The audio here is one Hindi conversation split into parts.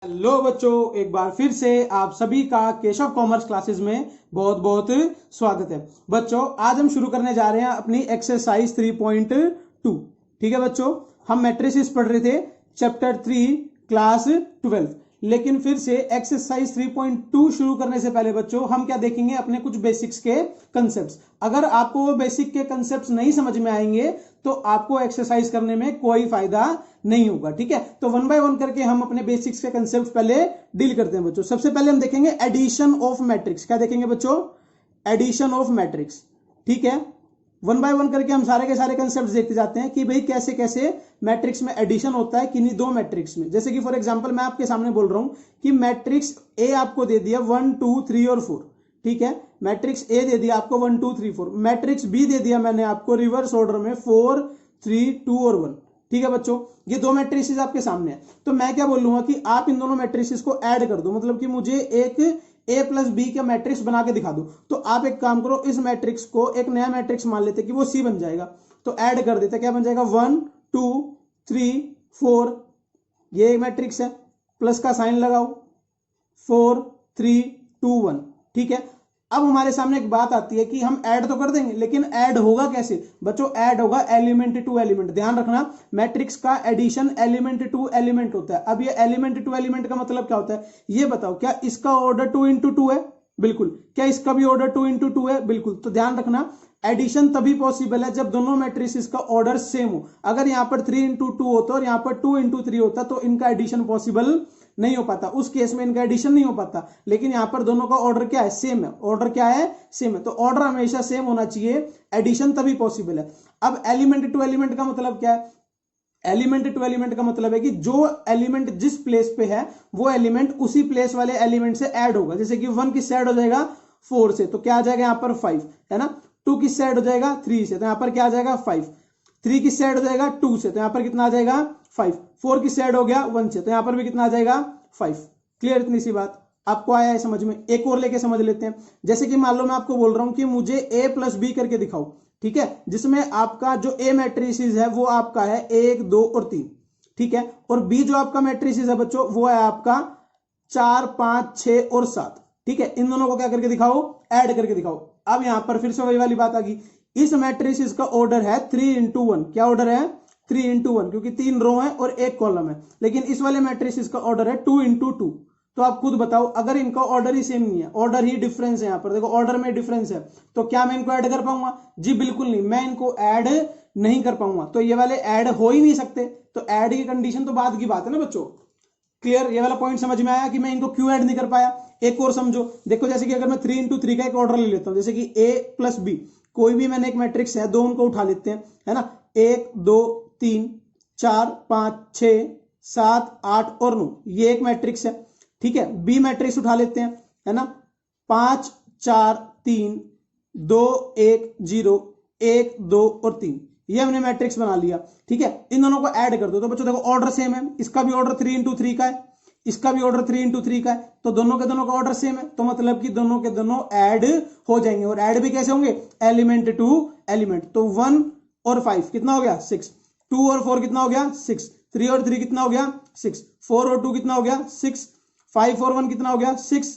हेलो बच्चों, एक बार फिर से आप सभी का केशव कॉमर्स क्लासेस में बहुत बहुत स्वागत है। बच्चों, आज हम शुरू करने जा रहे हैं अपनी एक्सरसाइज 3.2। ठीक है बच्चों, हम मैट्रिसेस पढ़ रहे थे चैप्टर 3 क्लास 12। लेकिन फिर से एक्सरसाइज 3.2 शुरू करने से पहले बच्चों हम क्या देखेंगे, अपने कुछ बेसिक्स के कंसेप्ट्स। अगर आपको वो बेसिक के कंसेप्ट्स नहीं समझ में आएंगे तो आपको एक्सरसाइज करने में कोई फायदा नहीं होगा। ठीक है, तो वन बाय वन करके हम अपने बेसिक्स के कंसेप्ट पहले डील करते हैं बच्चों। सबसे पहले हम देखेंगे एडिशन ऑफ मैट्रिक्स। क्या देखेंगे बच्चों? Addition of matrix. ठीक है, वन बाय वन करके हम सारे के सारे कंसेप्ट देखते जाते हैं कि भाई कैसे कैसे मैट्रिक्स में एडिशन होता है किन्हीं दो मैट्रिक्स में। जैसे कि फॉर एग्जांपल मैं आपके सामने बोल रहा हूं कि मैट्रिक्स ए आपको दे दिया 1 2 3 और 4। ठीक है, मैट्रिक्स ए दे दिया आपको 1 2 3 4। मैट्रिक्स बी दे दिया मैंने आपको रिवर्स ऑर्डर में 4 3 2 और 1। ठीक है बच्चों, ये दो मैट्रिसेस आपके सामने है। तो मैं क्या बोलूंगा कि आप इन दोनों मैट्रिसेस को ऐड कर दो, मतलब कि मुझे एक ए प्लस बी का मैट्रिक्स बना के दिखा दो। तो आप एक काम करो, इस मैट्रिक्स को एक नया मैट्रिक्स मान लेते कि वो सी बन जाएगा। तो ऐड कर देते, क्या बन जाएगा? 1 2 3 4। ये एक मैट्रिक्स है, प्लस का साइन लगाओ, 4 3 2 1। ठीक है, अब हमारे सामने एक बात आती है कि हम ऐड तो कर देंगे, लेकिन ऐड होगा कैसे बच्चों? ऐड होगा एलिमेंट टू एलिमेंट। ध्यान रखना, मैट्रिक्स का एडिशन एलिमेंट टू एलिमेंट होता है। अब ये एलिमेंट टू एलिमेंट का मतलब क्या होता है ये बताओ। क्या इसका ऑर्डर 2 इंटू 2 है? बिल्कुल। क्या इसका भी ऑर्डर 2 इंटू 2 है? बिल्कुल। तो ध्यान रखना, एडिशन तभी पॉसिबल है जब दोनों मैट्रिसेस का ऑर्डर सेम हो। अगर यहां पर 3 इंटू 2 होता और यहां पर 2 इंटू 3 होता तो इनका एडिशन पॉसिबल नहीं हो पाता, उस केस में इनका एडिशन नहीं हो पाता। लेकिन यहां पर दोनों का ऑर्डर क्या है? सेम है। ऑर्डर क्या है? सेम है। तो ऑर्डर हमेशा सेम होना चाहिए, एडिशन तभी पॉसिबल है। अब एलिमेंट टू एलिमेंट का मतलब क्या है? एलिमेंट टू एलिमेंट का मतलब है कि जो एलिमेंट जिस प्लेस पे है वो एलिमेंट उसी प्लेस वाले एलिमेंट से ऐड होगा। जैसे कि 1 किससे ऐड हो जाएगा? 4 से, तो क्या आ जाएगा यहां पर 5, है ना। 2 किससे ऐड हो जाएगा? 3 से, तो यहां पर क्या आ जाएगा? 5। 3 किससे ऐड हो जाएगा? 2 से, तो यहां पर कितना आ जाएगा? 5। 4 किससे ऐड हो गया? 1 से, तो यहां पर भी कितना आ जाएगा? 5। क्लियर? इतनी सी बात आपको आया है समझ में? एक और लेके समझ लेते हैं। जैसे कि मान लो मैं आपको बोल रहा हूं कि मुझे ए प्लस बी करके दिखाओ। ठीक है, जिसमें आपका जो ए मैट्रिसेस है वो आपका है 1 2 और 3। ठीक है, और बी जो आपका मैट्रिसेस है बच्चों वो है आपका 4 5 6 और 7। ठीक है, इन दोनों को क्या करके दिखाओ? ऐड करके दिखाओ। अब यहां पर फिर से वही वाली बात आ गई, इस मैट्रिसेस का ऑर्डर है 3 इंटू 1। क्या ऑर्डर है? 3 इंटू 1, क्योंकि 3 रो है और एक कॉलम है। लेकिन इस वाले मैट्रिसेस का ऑर्डर है 2 इंटू 2। तो आप खुद बताओ, अगर इनका ऑर्डर ही सेम नहीं है, ऑर्डर ही डिफरेंस है, यहां पर देखो ऑर्डर में डिफरेंस है, तो क्या मैं इनको ऐड कर पाऊंगा? जी बिल्कुल नहीं, मैं इनको ऐड नहीं कर पाऊंगा। तो ये वाले ऐड हो ही नहीं सकते। तो ऐड की कंडीशन तो बाद की बात है ना बच्चों। क्लियर? ये वाला पॉइंट समझ में आया कि मैं इनको क्यों ऐड नहीं कर पाया? एक और समझो, देखो जैसे कि अगर मैं 3 इंटू 3 का एक ऑर्डर ले लेता हूं, जैसे कि ए प्लस बी, कोई भी मैंने एक मैट्रिक्स है, दो उनको उठा लेते हैं, है ना। 1 2 3 4 5 6 7 8 और 9, ये एक मैट्रिक्स है। ठीक है, बी मैट्रिक्स उठा लेते हैं, है ना। 5 4 3 2 1 0 1 2 और 3, ये हमने मैट्रिक्स बना लिया। ठीक है, इन दोनों को ऐड कर दो तो बच्चों देखो ऑर्डर सेम है। इसका भी ऑर्डर 3 इंटू 3 का है, इसका भी ऑर्डर 3 इंटू 3 का है, तो दोनों के दोनों का ऑर्डर सेम है। तो मतलब कि दोनों के दोनों ऐड हो जाएंगे। और ऐड भी कैसे होंगे? Element to element. तो 1 और 5 कितना हो गया? 6। 2 और 4 कितना हो गया? 6। 3 और 3 कितना हो गया? 6। 4 और 2 कितना हो गया? 6। 5 और 1 कितना हो गया? 6।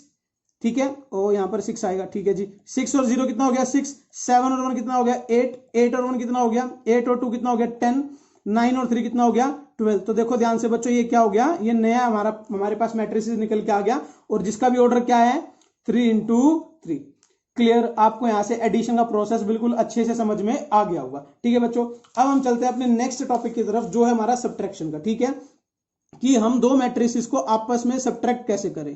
ठीक है, ओ यहां पर 6 आएगा। ठीक है जी, 6 और 0 कितना हो गया? 6। 7 और 1 कितना हो गया? 8। 8 और 1 कितना हो गया? 8 और 2 कितना हो गया? 10। 9 और 3 कितना हो गया? 12। तो देखो ध्यान से बच्चों, ये क्या हो गया? ये नया हमारे पास मैट्रिसेस निकल के आ गया, और जिसका भी ऑर्डर क्या है? 3 इंटू 3। क्लियर? आपको यहां से एडिशन का प्रोसेस बिल्कुल अच्छे से समझ में आ गया होगा। ठीक है बच्चों, अब हम चलते हैं अपने नेक्स्ट टॉपिक की तरफ, जो है हमारा सब्ट्रैक्शन का। ठीक है, कि हम दो मैट्रिसेस को आपस में सब्ट्रैक्ट कैसे करें।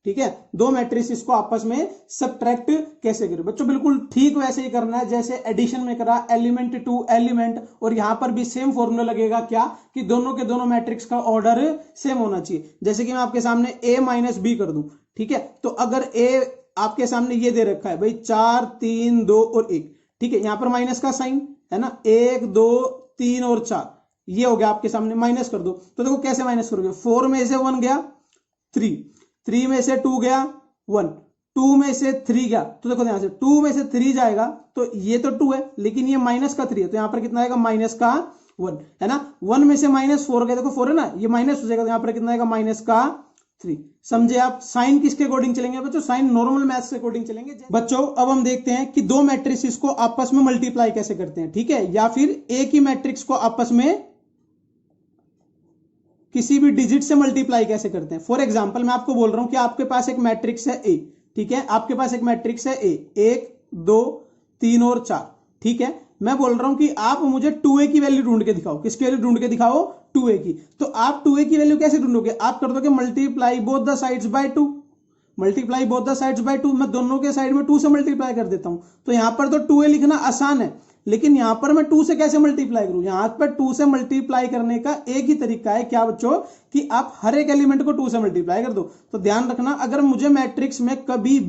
ठीक है, दो मैट्रिसेस को आपस में सब्ट्रैक्ट कैसे करें बच्चों? बिल्कुल ठीक वैसे ही करना है जैसे एडिशन में करा, एलिमेंट टू एलिमेंट। और यहां पर भी सेम फॉर्मूला लगेगा, क्या कि दोनों के दोनों मैट्रिक्स का ऑर्डर सेम होना चाहिए। जैसे कि मैं आपके सामने a माइनस बी कर दूं। ठीक है, तो अगर a आपके सामने ये दे रखा है भाई 4 3 2 और 1। ठीक है, यहां पर माइनस का साइन है ना, 1 2 3 और 4, ये हो गया आपके सामने, माइनस कर दो। तो देखो कैसे माइनस करोगे? 4 में से 1 गया 3, 3 में से 2 गया 1, 2 में से 3 गया। तो देखो ध्यान से, 2 में से 3 जाएगा तो ये तो 2 है, लेकिन ये माइनस का 3 है, तो यहां पर कितना आएगा? माइनस का 1, है ना। 1 में से -4 गया, देखो 4 है ना, ये माइनस हो जाएगा, तो यहां पर कितना आएगा? माइनस का 3। समझे आप? साइन किसके अकॉर्डिंग चलेंगे बच्चों? साइन नॉर्मल मैथ्स के अकॉर्डिंग चलेंगे। बच्चों अब हम देखते हैं कि दो मैट्रिक्स को आपस में मल्टीप्लाई कैसे करते हैं, ठीक है, या फिर एक ही मैट्रिक्स को आपस में किसी भी डिजिट से मल्टीप्लाई कैसे करते हैं। फॉर एग्जांपल मैं आपको बोल रहा हूं कि आपके पास एक मैट्रिक्स है ए, ठीक है, आपके पास एक मैट्रिक्स है ए, 1 2 3 और 4, ठीक है। मैं बोल रहा हूं कि आप मुझे 2a की वैल्यू ढूंढ के दिखाओ। किसकी वैल्यू ढूंढ के दिखाओ? 2a की। तो आप 2a की वैल्यू कैसे ढूंढोगे? आप कर दोगे multiply both the sides by 2। Multiply both the sides by 2, मैं दोनों के साइड में 2 से मल्टीप्लाई कर देता हूं। तो यहां पर तो 2a लिखना आसान है, लेकिन यहां पर मैं 2 से कैसे मल्टीप्लाई करूं? यहां पर 2 से मल्टीप्लाई करने का एक ही तरीका है, क्या बच्चों, कि आप हर एक एलिमेंट को 2 से मल्टीप्लाई कर दो। तो ध्यान रखना, अगर मुझे मैट्रिक्स में कभी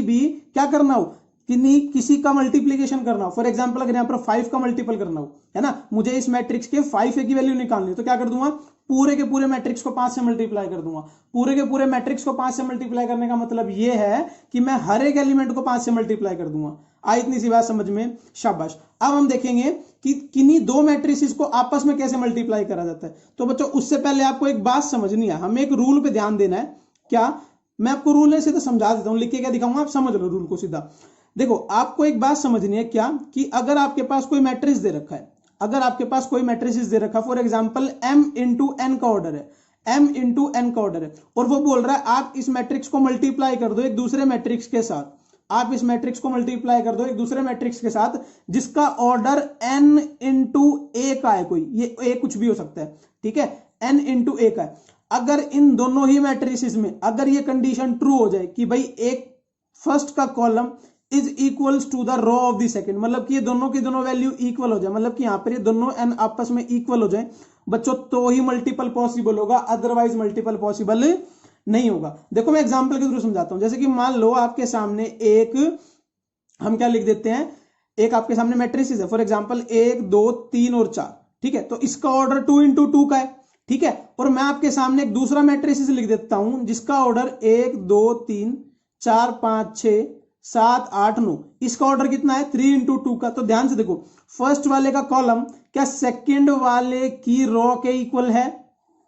भी क्या करना हो, किसी का मल्टीप्लीकेशन करना हो, फॉर एग्जांपल अगर यहां पर 5 का मल्टीपल करना हो, है ना, मुझे इस मैट्रिक्स के 5a की वैल्यू निकालनी है, तो क्या कर दूंगा? पूरे के पूरे मैट्रिक्स को 5 से मल्टीप्लाई कर दूंगा। पूरे के पूरे मैट्रिक्स को 5 से मल्टीप्लाई करने का मतलब यह है कि मैं हर एक एलिमेंट को 5 से मल्टीप्लाई कर दूंगा। आई इतनी सी बात समझ में? शाबाश। अब हम देखेंगे कि किन्हीं दो मैट्रिसेस को आपस में कैसे मल्टीप्लाई करा जाता है। तो बच्चों उससे पहले आपको एक बात समझनी है, हमें एक रूल पे ध्यान देना है। क्या? मैं आपको रूल नहीं सीधा समझा देता हूं, लिख के क्या दिखाऊंगा, आप समझ लो रूल को सीधा। देखो आपको एक बात समझनी है, क्या, कि अगर आपके पास कोई मैट्रिक्स दे रखा है, अगर आपके पास कोई मैट्रिक्स दे रखा है, for example m into N का ऑर्डर है, m इंटू एन का ऑर्डर है, और वो बोल रहा है आप इस मैट्रिक्स को मल्टीप्लाई कर दो एक दूसरे मैट्रिक्स के साथ। आप इस मैट्रिक्स को मल्टीप्लाई कर दो एक दूसरे मैट्रिक्स के साथ जिसका ऑर्डर n इंटू ए का है, कोई ये ए कुछ भी हो सकता है, ठीक है, n इंटू ए का है। अगर इन दोनों ही मैट्रिसेस में अगर ये कंडीशन ट्रू हो जाए कि भाई एक फर्स्ट का column is equals to the row of the second, मतलब कि ये दोनों की दोनों वैल्यू इक्वल हो जाए, मतलब कि यहां पर ये दोनों n आपस में इक्वल हो जाए बच्चों, तो ही मल्टीपल पॉसिबल होगा, अदरवाइज मल्टीपल पॉसिबल नहीं होगा। देखो मैं एग्जांपल के थ्रू समझाता हूं। जैसे कि मान लो आपके सामने एक, हम क्या लिख देते हैं, एक आपके सामने मैट्रिसेस है, फॉर एग्जांपल 1 2 3 और 4, ठीक है, तो इसका ऑर्डर 2 इंटू 2 का है, ठीक है, और मैं आपके सामने एक दूसरा मैट्रिसेस लिख देता हूं जिसका ऑर्डर 1 2 3 4 5 6 7 8 9, इसका ऑर्डर कितना है? 3 इंटू 2 का। तो ध्यान से देखो, फर्स्ट वाले का कॉलम क्या सेकंड वाले की रो के इक्वल है?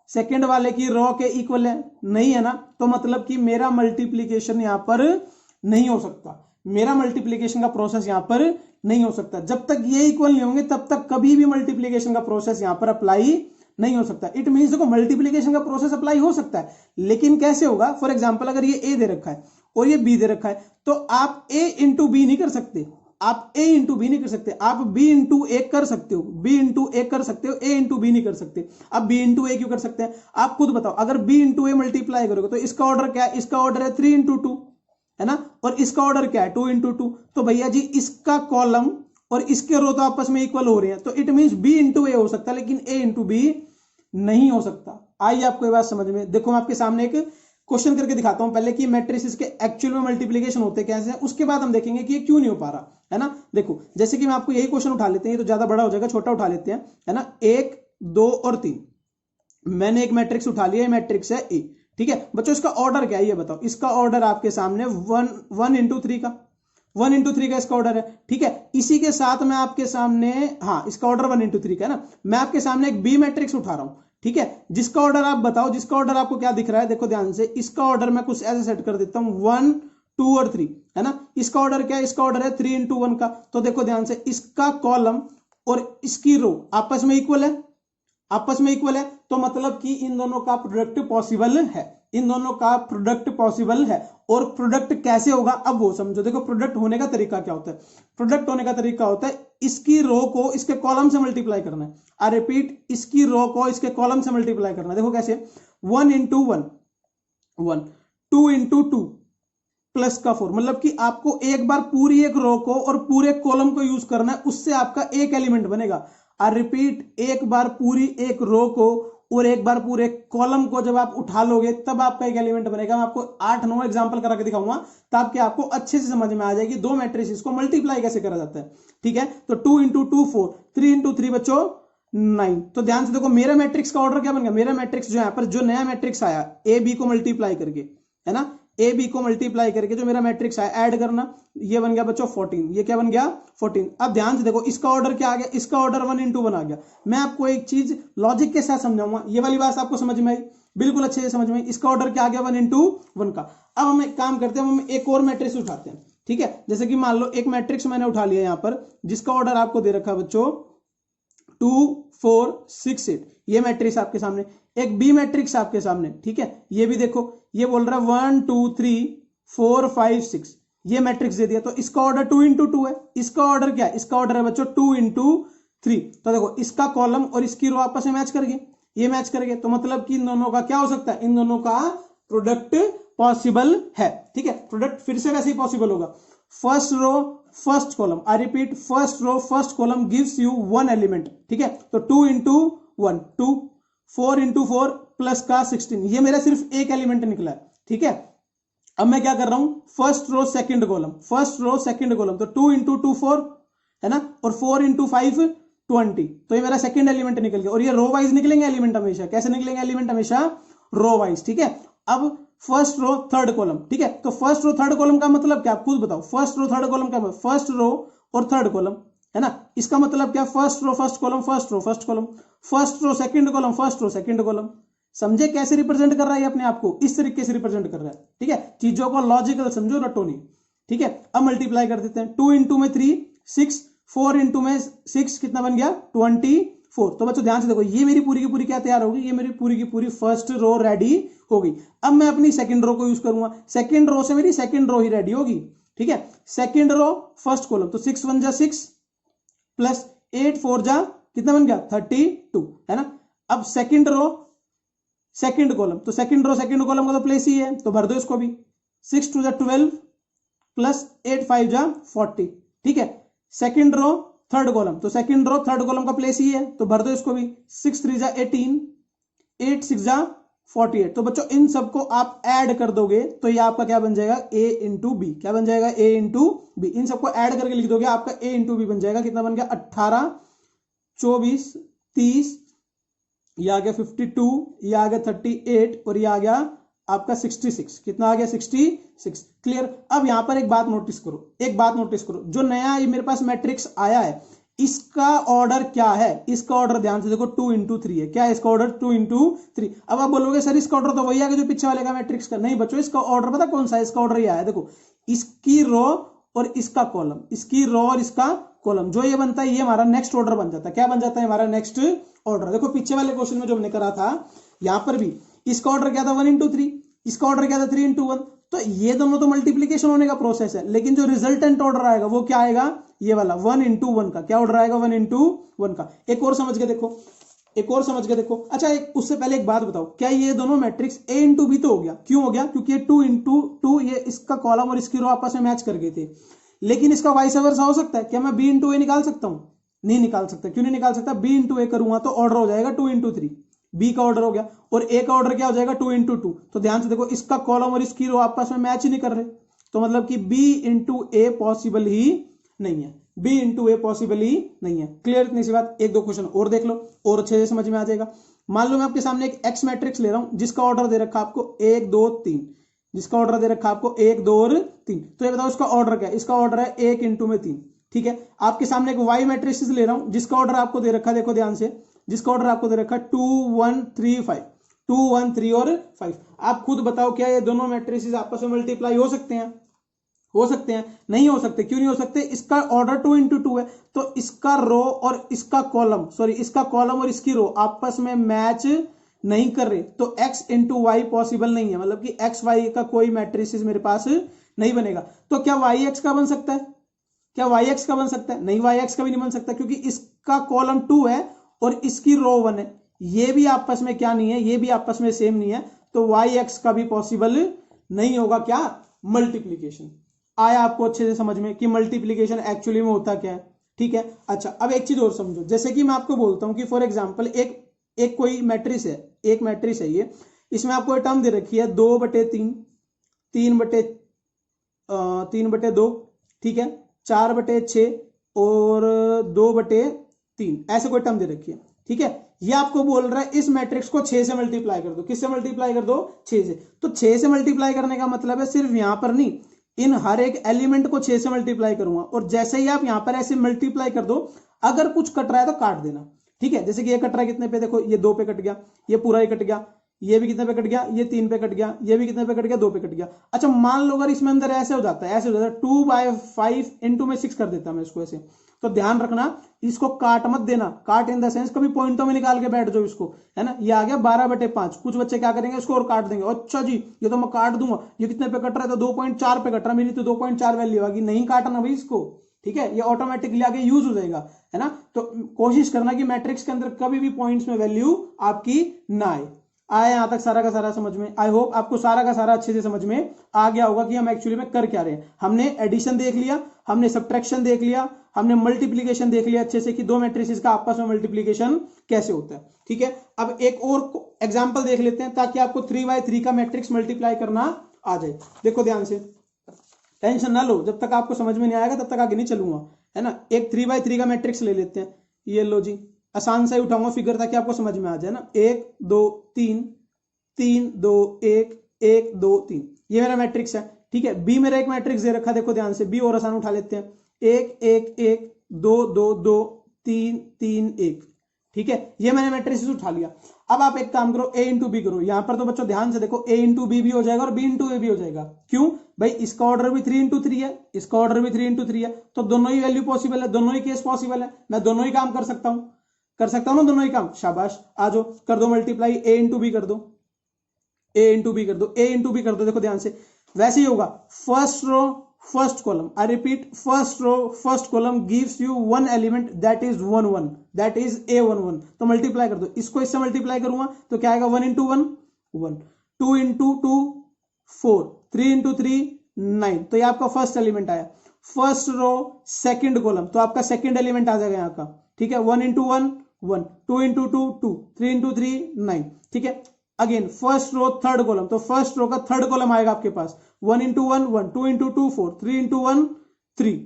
सेकंड वाले की रो के इक्वल है? नहीं है ना, तो मतलब कि मेरा मल्टीप्लीकेशन यहां पर नहीं हो सकता, मेरा मल्टीप्लीकेशन का प्रोसेस यहां पर नहीं हो सकता। जब तक ये इक्वल नहीं होंगे तब तक कभी भी मल्टीप्लीकेशन का प्रोसेस यहां पर अप्लाई नहीं हो सकता। इट मींस देखो मल्टीप्लीकेशन का प्रोसेस अप्लाई हो सकता है, लेकिन कैसे होगा? फॉर एग्जांपल अगर ये ए दे रखा है और ये बी दे रखा है, तो आप ए इंटू बी नहीं कर सकते, आप ए इंटू बी नहीं कर सकते, आप बी इंटू ए कर सकते हो, बी इंटू ए कर सकते हो, ए इंटू बी नहीं कर सकते। अब बी इंटू ए क्यों कर सकते हैं? आप खुद बताओ, अगर बी इंटू ए मल्टीप्लाई करोगे तो इसका ऑर्डर क्या है? इसका ऑर्डर है 3 इंटू 2, है ना, और इसका ऑर्डर क्या है? 2 इंटू 2। तो भैया जी इसका कॉलम और इसके रो तो आपस में इक्वल हो रहे हैं, तो इट मींस बी इंटू ए हो सकता है, लेकिन ए इंटू बी नहीं हो सकता। आइए आपको ये बात समझ में। देखो मैं आपके सामने एक क्वेश्चन करके दिखाता हूं पहले कि मैट्रिसेस के एक्चुअल में मल्टीप्लिकेशन होते कैसे हैं, उसके बाद हम देखेंगे कि ये क्यों नहीं हो पा रहा, है ना। देखो जैसे कि मैं आपको यही क्वेश्चन उठा लेते हैं, ये तो ज्यादा बड़ा हो जाएगा, छोटा उठा लेते हैं, है ना। 1 2 और 3 मैंने एक मैट्रिक्स उठा लिया, ये मैट्रिक्स है ए, ठीक है बच्चों। इसका ऑर्डर क्या है ये बताओ? इसका ऑर्डर आपके सामने 1 इंटू 3 का, 1 इंटू 3 का इसका ऑर्डर है, ठीक है। इसी के साथ मैं आपके सामने, हाँ इसका ऑर्डर 1 इंटू 3 का है ना, मैं आपके सामने एक बी मैट्रिक्स उठा रहा हूं, ठीक है, जिसका ऑर्डर आप बताओ, जिसका ऑर्डर आपको क्या दिख रहा है? देखो ध्यान से, इसका ऑर्डर मैं कुछ ऐसे सेट कर देता हूं 1 2 और 3, है ना। इसका ऑर्डर क्या है? इसका ऑर्डर है 3 इंटू 1 का। तो देखो ध्यान से, इसका कॉलम और इसकी रो आपस में इक्वल है, आपस में इक्वल है, तो मतलब कि इन दोनों का प्रोडक्ट पॉसिबल है, इन दोनों का प्रोडक्ट पॉसिबल है। और प्रोडक्ट कैसे होगा अब वो समझो। देखो प्रोडक्ट होने का तरीका क्या होता है? प्रोडक्ट होने का तरीका होता है इसकी रो को इसके कॉलम से मल्टीप्लाई करना है। आई रिपीट, इसकी रो को इसके कॉलम से मल्टीप्लाई करना है। देखो कैसे? 1 इंटू 1 1, 2 इंटू 2 प्लस का 4, मतलब कि आपको एक बार पूरी एक रो को और पूरे कॉलम को यूज करना है, उससे आपका एक एलिमेंट बनेगा। आई रिपीट, एक बार पूरी एक रो को और एक बार पूरे कॉलम को जब आप उठा लोगे तब आपका एक एलिमेंट बनेगा। मैं आपको 8-9 एग्जांपल करा के दिखाऊंगा ताकि आपको अच्छे से समझ में आ जाएगी दो मैट्रिसेस को मल्टीप्लाई कैसे करा जाता है, ठीक है। तो 2 इंटू 2 4, 3 इंटू 3 बच्चों 9। तो ध्यान से देखो मेरा मैट्रिक्स का ऑर्डर क्या बन गया? मेरा मैट्रिक्स जो यहाँ पर जो नया मैट्रिक्स आया ए बी को मल्टीप्लाई करके, है ना, ए बी को मल्टीप्लाई करके जो मेरा मैट्रिक्स आया ऐड करना, ये बन गया बच्चों 14। ये क्या बन गया? 14। अब ध्यान से देखो इसका ऑर्डर क्या आ गया? इसका ऑर्डर 1 इंटू 1 आ गया। मैं आपको एक चीज लॉजिक के साथ समझाऊंगा, ये वाली बात आपको समझ में आई? बिल्कुल अच्छे से समझ में। इसका ऑर्डर क्या आ गया 1 into 1 का। अब हम एक काम करते हैं, हम एक और मैट्रिक्स उठाते हैं, ठीक है। जैसे कि मान लो एक मैट्रिक्स मैंने उठा लिया यहां पर, जिसका ऑर्डर आपको दे रखा है बच्चों 2 4 6 8, ये मैट्रिक्स आपके सामने। एक बी मैट्रिक्स आपके सामने, ठीक है। ये भी देखो, ये बोल रहा है 1 2 3 4 5 6, ये मैट्रिक्स दे दिया। तो इसका ऑर्डर 2 into 2 है। इसका ऑर्डर क्या है? इसका ऑर्डर है बच्चों 2 into 3। तो देखो इसका कॉलम और इसकी रो आपस में मैच कर गए, ये मैच कर गए। तो मतलब कि इन दोनों का क्या हो सकता है? इन दोनों का प्रोडक्ट पॉसिबल है, ठीक है। प्रोडक्ट फिर से वैसे ही पॉसिबल होगा। First row first column, I repeat, first row first column gives you 1 element, ठीक है। तो 2 into 1 2, 4 into 4 प्लस का 16, ये मेरा सिर्फ एक एलिमेंट निकला है, ठीक है। अब मैं क्या कर रहा हूं? First row second column, first row second column, तो 2 into 2 4 है ना, और 4 into 5 20, तो ये मेरा सेकंड एलिमेंट निकल गया। और ये रो वाइज निकलेंगे एलिमेंट हमेशा। कैसे निकलेंगे एलिमेंट? हमेशा रो वाइज, ठीक है। अब फर्स्ट रो थर्ड कॉलम, ठीक है। तो फर्स्ट रो थर्ड कॉलम का मतलब क्या? खुद बताओ। फर्स्ट रो थर्ड कॉलम क्या? फर्स्ट रो और थर्ड कॉलम, है ना। इसका मतलब क्या? First row first column, first row first column, first row second column, first row second column. समझे कैसे रिप्रेजेंट कर रहा है अपने आप को? इस तरीके से रिप्रेजेंट कर रहा है, ठीक है। चीजों को लॉजिकल समझो, रटो नहीं, ठीक है। अब मल्टीप्लाई कर देते हैं। 2 into में 3 6, 4 into में 6 कितना बन गया? 24। तो बच्चों ध्यान से देखो, ये मेरी पूरी की पूरी क्या तैयार होगी? ये मेरी पूरी की पूरी फर्स्ट रो रेडी हो गई। अब मैं अपनी सेकंड रो को यूज करूंगा। सेकंड रो से मेरी सेकंड रो ही रेडी होगी, ठीक है। सेकंड रो फर्स्ट कॉलम, तो 6 1 जा 6 प्लस 8 4 जा कितना बन गया? 32, है ना। अब सेकंड रो सेकंड कॉलम, तो सेकंड रो सेकंड कॉलम का तो प्लेस ही है, तो भर दो इसको भी। 6 2 जा 12 प्लस 8 5 जा 40, ठीक है। सेकंड रो थर्ड कॉलम, तो सेकंड रो थर्ड कॉलम का प्लेस ही है, तो भर दो इसको भी। 6 3 जा 18, 8 6 जा 48। तो बच्चों इन सबको आप ऐड कर दोगे तो ये आपका क्या बन जाएगा? a into B. क्या बन जाएगा? a into B. इन सबको ऐड करके लिख दोगे, आपका a इंटू बी बन जाएगा। कितना बन गया? 18 24 30, ये आ गया 52, ये आ गया 38, और ये आ गया आपका 66। कितना आ गया? 66। क्लियर। अब यहां पर एक बात नोटिस करो, एक बात नोटिस करो, जो नया ये मेरे पास मैट्रिक्स आया है, इसका ऑर्डर क्या है? इसका ऑर्डर ध्यान से देखो 2 into 3 है। क्या है इसका ऑर्डर? 2 into 3। अब आप बोलोगे सर इसका ऑर्डर तो वही आएगा जो पीछे वाले का मैट्रिक्स का। नहीं बच्चों, इसका ऑर्डर पता कौन सा है? इसका ऑर्डर ये आया, देखो, इसकी रो और इसका कॉलम, इसकी रो और इसका कॉलम, जो ये बनता है ये हमारा नेक्स्ट ऑर्डर बन जाता है। क्या बन जाता है? हमारा नेक्स्ट ऑर्डर। देखो पीछे वाले क्वेश्चन में जो हमने करा था, यहां पर भी इसका ऑर्डर क्या था? 1 into 3, इसका ऑर्डर क्या था? 3 into 1। तो ये दोनों तो मल्टीप्लीकेशन होने का प्रोसेस है, लेकिन जो रिजल्टेंट ऑर्डर आएगा वो क्या आएगा? ये वाला 1 into 1 का। क्या ऑर्डर आएगा? 1 into 1 का। एक और समझ के देखो, एक और समझ के देखो। अच्छा उससे पहले एक बात बताओ, क्या ये दोनों मैट्रिक्स a into b तो हो गया? क्यों हो गया? क्योंकि ये 2 into 2, ये इसका कॉलम और इसकी रो आपस में मैच कर गए थे। लेकिन इसका वाइस वर्सा हो सकता है क्या? मैं b into a निकाल सकता हूं? नहीं निकाल सकता। क्यों नहीं निकाल सकता? b into a करूंगा तो ऑर्डर हो जाएगा 2 into 3, बी का ऑर्डर हो गया, और ए का ऑर्डर क्या हो जाएगा? 2 into 2। तो ध्यान से देखो, इसका कॉलम और इसकी रो आपस में मैच ही नहीं कर रहे, तो मतलब कि b into a पॉसिबल ही नहीं है। b into a पॉसिबल ही नहीं है। क्लियर इतनी सी बात। एक दो क्वेश्चन और देख लो और अच्छे से समझ में आ जाएगा। मान लो मैं आपके सामने एक x मैट्रिक्स ले रहा हूं, जिसका ऑर्डर दे रखा आपको 1 2 3, जिसका ऑर्डर दे रखा आपको 1 2 और 3। तो ये बताओ इसका ऑर्डर क्या है? इसका ऑर्डर है 1 into में 3, ठीक है। आपके सामने एक y मैट्रिक्स ले रहा हूं, जिसका ऑर्डर आपको दे रखा, देखो ध्यान से, जिसका ऑर्डर आपको दे रखा 2 1 3 5, 2 1 3 और 5। आप खुद बताओ क्या ये दोनों मैट्रिसेस आपस में मल्टीप्लाई हो सकते हैं? हो सकते हैं? नहीं हो सकते। क्यों नहीं हो सकते? इसका ऑर्डर 2 into 2 है, तो इसका रो और इसका कॉलम, सॉरी इसका कॉलम और इसकी रो आपस में मैच नहीं कर रहे, तो x into y पॉसिबल नहीं है। मतलब कि x y का कोई मैट्रिसेस मेरे पास नहीं बनेगा। तो क्या y x का बन सकता है? क्या y x का बन सकता है? नहीं, y x का भी नहीं बन सकता, क्योंकि इसका कॉलम 2 है और इसकी रो 1 है। ये भी आपस में क्या नहीं है? ये भी आपस में सेम नहीं है, तो y x का भी पॉसिबल नहीं होगा। क्या? मल्टीप्लीकेशन। आया आपको अच्छे से समझ में कि मल्टीप्लीकेशन एक्चुअली में होता क्या है? ठीक है। अच्छा अब एक चीज और समझो, जैसे कि मैं आपको बोलता हूं कि फॉर एग्जांपल एक कोई मैट्रिक्स है, एक मैट्रिक्स है ये, इसमें आपको एक टर्म दे रखी है 2/3, 3/2, ठीक है, 4/6 और 2/3, ऐसे कोई टर्म दे रखी है, ठीक है। ये आपको बोल रहा है इस मैट्रिक्स को 6 से मल्टीप्लाई कर दो। किससे मल्टीप्लाई कर दो? 6 से। तो 6 से मल्टीप्लाई करने का मतलब है सिर्फ यहां पर नहीं, इन हर एक एलिमेंट को 6 से मल्टीप्लाई करूंगा। और जैसे ही आप यहां पर ऐसे मल्टीप्लाई कर दो, अगर कुछ कट रहा है तो काट देना, ठीक है। जैसे कि ये कट रहा है कितने पे? देखो ये 2 पे कट गया, ये पूरा ही कट गया, ये भी कितने पे कट गया, ये 3 पे कट गया, ये भी कितने पे कट गया, 2 पे कट गया। अच्छा मान लो अगर इसमें अंदर ऐसे हो जाता है, ऐसे हो जाता है 2/5 इंटू में 6 कर देता मैं इसको ऐसे, तो ध्यान रखना इसको काट मत देना, काट इन द सेंस कभी पॉइंटों में निकाल के बैठ जाओ इसको, है ना। ये आ गया 12/5। कुछ बच्चे क्या करेंगे, इसको और काट देंगे, अच्छा जी ये तो मैं काट दूंगा, ये कितने पे कट रहा है, तो 2.4 पे कट रहा है, मेरी तो 2.4 वैल्यू आएगी। नहीं काटना भाई इसको, ठीक है, ये ऑटोमेटिकली आगे यूज हो जाएगा, है ना। तो कोशिश करना कि मैट्रिक्स के अंदर कभी भी पॉइंट्स में वैल्यू आपकी ना आए। आया यहां तक सारा का सारा समझ में? आई होप आपको सारा का सारा अच्छे से समझ में आ गया होगा कि हम एक्चुअली में कर क्या रहे हैं। हमने एडिशन देख लिया, हमने सब्ट्रैक्शन देख लिया, हमने मल्टीप्लीकेशन देख लिया अच्छे से कि दो मैट्रिसेस का आपस में मल्टीप्लीकेशन कैसे होता है, ठीक है। अब एक और एग्जांपल देख लेते हैं ताकि आपको 3/3 का मैट्रिक्स मल्टीप्लाई करना आ जाए। देखो ध्यान से, टेंशन ना लो, जब तक आपको समझ में नहीं आएगा तब तक आगे नहीं चलूंगा, है ना। एक 3/3 का मैट्रिक्स ले लेते हैं, ये लो जी, आसान सा ही उठाऊंगा फिगर ताकि आपको समझ में आ जाए ना। 1 2 3 3 2 1 1 2 3, ये मेरा मैट्रिक्स है, ठीक है। बी मेरा एक मैट्रिक्स दे रखा, देखो ध्यान से, बी और आसान उठा लेते हैं, 1 1 1 2 2 2 3 3 1, ठीक है। ये मैंने मैट्रिक्स उठा लिया। अब आप एक काम करो, ए इंटू बी करो। यहां पर तो बच्चों ध्यान से देखो, ए इंटू बी भी हो जाएगा और बी इंटू ए भी हो जाएगा। क्यों भाई, इसका ऑर्डर भी 3x3 है, इसका ऑर्डर भी 3x3 है, तो दोनों ही वैल्यू पॉसिबल है, दोनों ही केस पॉसिबल है, मैं दोनों ही काम कर सकता हूं, कर सकता हूं ना दोनों ही काम। शाबाश, आ जाओ कर दो मल्टीप्लाई, ए इंटू बी कर दो, ए इंटू बी कर दो, ए इंटू बी कर दो। देखो ध्यान से, वैसे ही होगा, first row first column, I repeat, first row first column gives you one element that is 1 1, that is A11, तो मल्टीप्लाई कर दो, इसको इससे मल्टीप्लाई करूंगा तो क्या आएगा, 1 इंटू 1 1, 2 इंटू 2 4, 3 इंटू 3 9, तो ये आपका फर्स्ट एलिमेंट आया। फर्स्ट रो सेकंड कॉलम, तो आपका सेकंड एलिमेंट आ जाएगा यहाँ का, ठीक है। 1 इंटू 1 1, 2 इंटू 2 2, 3 इंटू 3 9, ठीक है। Again first row third column, तो फर्स्ट रो का थर्ड कॉलम आएगा आपके पास, 1 इंटू 1 1, 2 इंटू 2 4, 3 इंटू 1 3,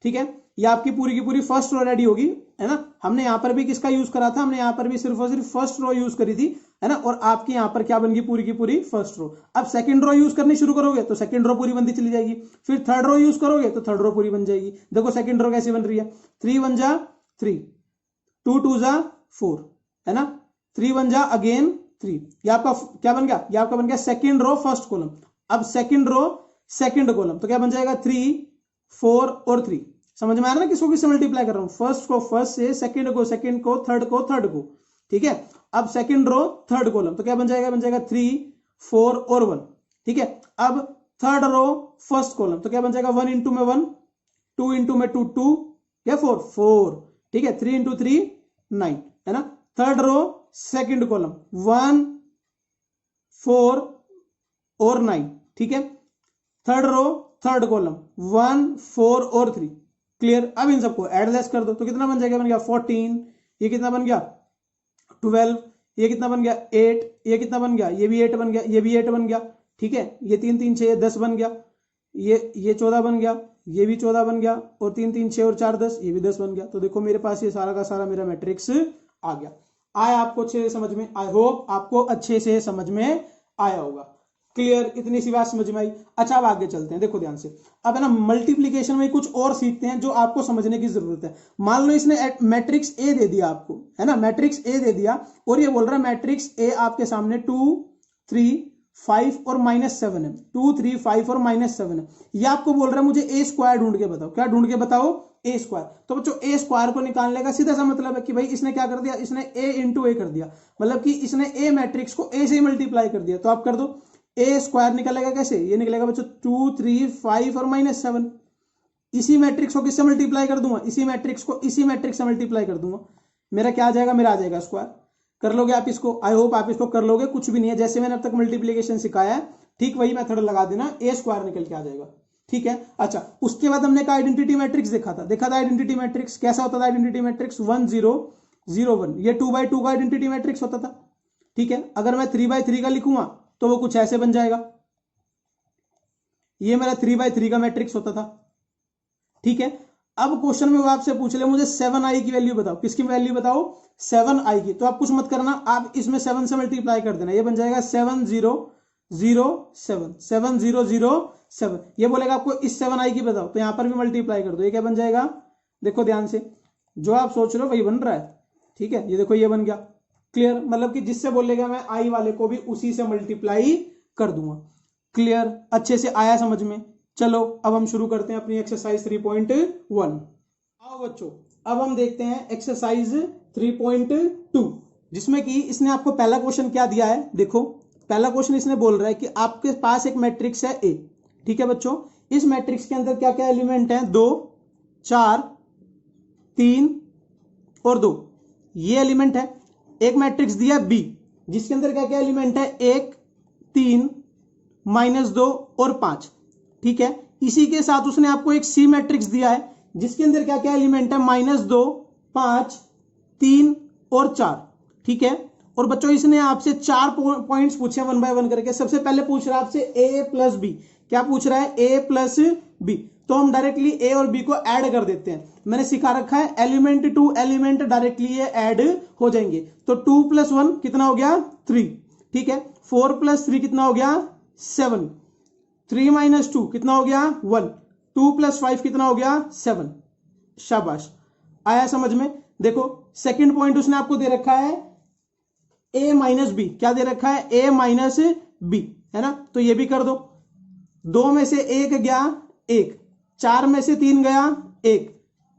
ठीक है। ये आपकी पूरी की पूरी फर्स्ट रो रेडी होगी, है ना। हमने यहां पर भी किसका यूज करा था, हमने यहां पर भी सिर्फ और सिर्फ फर्स्ट रो यूज करी थी, है ना। और आपकी यहां पर क्या बन गई, पूरी की पूरी फर्स्ट रो। अब सेकंड रो यूज करनी शुरू करोगे तो सेकंड रो पूरी बनती चली जाएगी, फिर थर्ड रो यूज करोगे तो थर्ड रो पूरी बन जाएगी। देखो सेकंड रो कैसी बन रही है, 3 1 जा 3, 2 2 जा 4, है ना, 3 1 जा अगेन 3, ये आपका क्या बन गया, ये आपका बन गया सेकंड रो फर्स्ट कॉलम। अब सेकंड रो सेकंड कॉलम, तो क्या बन जाएगा, 3 4 और 3। समझ में आ रहा है ना, किसको किससे मल्टीप्लाई कर रहा हूं, फर्स्ट को फर्स्ट से, सेकंड को सेकंड को, थर्ड को थर्ड को, ठीक है। अब सेकंड रो थर्ड कॉलम, तो क्या बन जाएगा, बन जाएगा 3 4 और 1, ठीक है। अब थर्ड रो फर्स्ट कॉलम, तो क्या बन जाएगा, 1 इंटू में 1, 2 इंटू में 2 2 या 4 4, ठीक है, 3 इंटू 3 9, है ना। थर्ड रो सेकंड कॉलम 1 4 और 9, ठीक है। थर्ड रो थर्ड कॉलम 1 4 और 3, क्लियर। अब इन सबको एड लेस कर दो तो कितना बन जाएगा, बन गया 14, ये कितना बन गया 12, ये कितना बन गया 8, ये कितना बन गया, ये भी 8 बन गया, ये भी 8 बन गया, ठीक है। ये 3 3 6 10 बन गया, ये 14 बन गया, ये भी 14 बन गया, और 3 3 6 और 4 10, ये भी 10 बन गया। तो देखो मेरे पास ये सारा का सारा मेरा मैट्रिक्स आ गया। आया आपको अच्छे से समझ में, आई होप आपको अच्छे से समझ में आया होगा, क्लियर, इतनी सी बात समझ में आई। अच्छा अब आगे चलते हैं, देखो ध्यान से, अब है ना मल्टीप्लीकेशन में कुछ और सीखते हैं जो आपको समझने की जरूरत है। मान लो इसने मैट्रिक्स ए दे दिया आपको, है ना, मैट्रिक्स ए दे दिया, और ये बोल रहा है मैट्रिक्स ए आपके सामने 2 3 5 और -7 है, 2 3 5 और -7 है। ये आपको बोल रहा है मुझे ए स्क्वायर ढूंढ के बताओ, क्या ढूंढ के बताओ, ए स्क्वायर। तो बच्चों ए स्क्वायर को निकालने का सीधा सा मतलब है कि भाई इसने क्या कर दिया, इसने ए इंटू ए कर दिया, मतलब कि इसने ए मैट्रिक्स को ए से ही मल्टीप्लाई कर दिया। तो आप कर दो, ए स्क्वायर निकलेगा कैसे, ये निकलेगा बच्चों 2 3 5 और -7। इसी मैट्रिक्स को किससे मल्टीप्लाई कर दूंगा, इसी मैट्रिक्स को इसी मैट्रिक्स से मल्टीप्लाई कर दूंगा, मेरा क्या आ जाएगा, मेरा आ जाएगा स्क्वायर। कर लोगे आप इसको, आई होप आप इसको कर लोगे, कुछ भी नहीं है, जैसे मैंने अब तक मल्टीप्लीकेशन सिखाया है ठीक वही मेथड लगा देना, ए स्क्वायर निकल के आ जाएगा, ठीक है। अच्छा उसके बाद हमने कहा आइडेंटिटी मैट्रिक्स देखा था आइडेंटिटी मैट्रिक्स कैसा होता था, आइडेंटिटी मैट्रिक्स 1 0 0 1, ये 2/2 का आइडेंटिटी मैट्रिक्स होता था, ठीक है। अगर मैं 3/3 का लिखूंगा तो वो कुछ ऐसे बन जाएगा, ये मेरा 3/3 का मैट्रिक्स होता था, ठीक है। अब क्वेश्चन में वो आपसे पूछ ले मुझे 7i की वैल्यू बताओ, किसकी वैल्यू बताओ, 7i की। तो आप कुछ मत करना, आप इसमें 7 से मल्टीप्लाई कर देना, ये बन जाएगा 7 0 0 7, 7 0 0 7। ये बोलेगा आपको इस 7i की बताओ, तो यहां पर भी मल्टीप्लाई कर दो, ये क्या बन जाएगा, देखो ध्यान से, जो आप सोच रहे हो वही बन रहा है, ठीक है। ये देखो ये बन गया क्लियर, मतलब कि जिससे बोलेगा मैं आई वाले को भी उसी से मल्टीप्लाई कर दूंगा। क्लियर, अच्छे से आया समझ में। चलो अब हम शुरू करते हैं अपनी एक्सरसाइज 3.1। आओ बच्चों, अब हम देखते हैं एक्सरसाइज 3.2, जिसमें कि इसने आपको पहला क्वेश्चन क्या दिया है। देखो पहला क्वेश्चन इसने बोल रहा है कि आपके पास एक मैट्रिक्स है ए। ठीक है बच्चों, इस मैट्रिक्स के अंदर क्या क्या एलिमेंट हैं, 2, 4, 3 और 2, ये एलिमेंट है। एक मैट्रिक्स दिया बी, जिसके अंदर क्या क्या एलिमेंट है, 1, 3, -2 और 5। ठीक है, इसी के साथ उसने आपको एक सी मैट्रिक्स दिया है, जिसके अंदर क्या क्या एलिमेंट है, -2, 5, 3 और 4। ठीक है, और बच्चों इसने आपसे 4 पॉइंट्स पूछे 1 बाय 1 करके। सबसे पहले पूछ रहा है आपसे ए प्लस बी। क्या पूछ रहा है, ए प्लस बी। तो हम डायरेक्टली ए और बी को ऐड कर देते हैं। मैंने सिखा रखा है एलिमेंट टू एलिमेंट डायरेक्टली ये ऐड हो जाएंगे। तो 2 + 1 कितना हो गया, 3। ठीक है, 4 + 3 कितना हो गया, 7। 3 - 2 कितना हो गया, 1। 2 + 5 कितना हो गया, 7। शाबाश, आया समझ में। देखो सेकंड पॉइंट उसने आपको दे रखा है a - b। क्या दे रखा है, a - b, है ना। तो ये भी कर दो। 2 में से 1 गया 1, 4 में से 3 गया 1,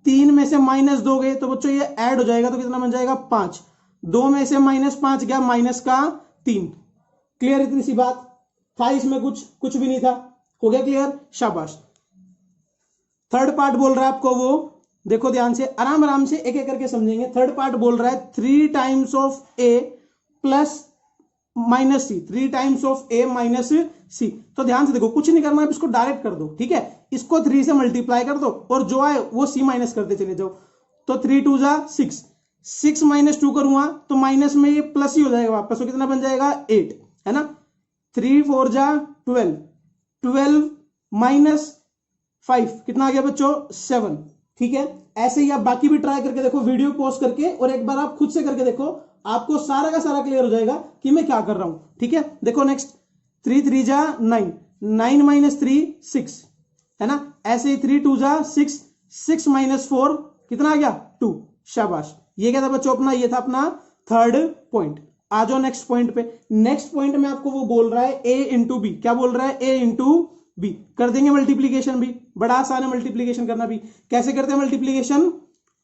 3 में से -2 गए, तो बच्चों ये ऐड हो जाएगा तो कितना बन जाएगा, 5। 2 में से -5 गया, -3। क्लियर, इतनी सी बात था, इसमें कुछ भी नहीं था। हो गया क्लियर, शाबाश। थर्ड पार्ट बोल रहा है आपको, वो देखो ध्यान से, आराम आराम से एक एक करके समझेंगे। थर्ड पार्ट बोल रहा है 3 times of a plus -c, 3 times of a minus C. तो ध्यान से देखो, कुछ नहीं करना है, इसको डायरेक्ट कर दो। ठीक है, इसको 3 से मल्टीप्लाई कर दो और जो आए वो c माइनस करते चले जाओ। तो 3 × 2 = 6, 6 - 2 करूंगा तो माइनस में ये प्लस ही हो जाएगा वापस। तो कितना बन जाएगा, 8, है ना। 3 × 4 = 12, 12 - 5 कितना आ गया बच्चों, 7। ठीक है, ऐसे ही आप बाकी भी ट्राई करके देखो, वीडियो पॉज करके, और एक बार आप खुद से करके देखो, आपको सारा का सारा क्लियर हो जाएगा कि मैं क्या कर रहा हूं। ठीक है, देखो नेक्स्ट, 3 × 3 = 9, 9 - 3 6, है ना। ऐसे ही 3 × 2 = 6, 6 - 4 कितना आ गया, 2। शाबाश, ये क्या था बच्चों अपना, ये था अपना थर्ड पॉइंट। आ जाओ नेक्स्ट पॉइंट पे। नेक्स्ट पॉइंट में आपको वो बोल रहा है a × b। क्या बोल रहा है, a × b। कर देंगे मल्टीप्लीकेशन भी, बड़ा आसान है मल्टीप्लीकेशन करना भी। कैसे करते हैं मल्टीप्लीकेशन,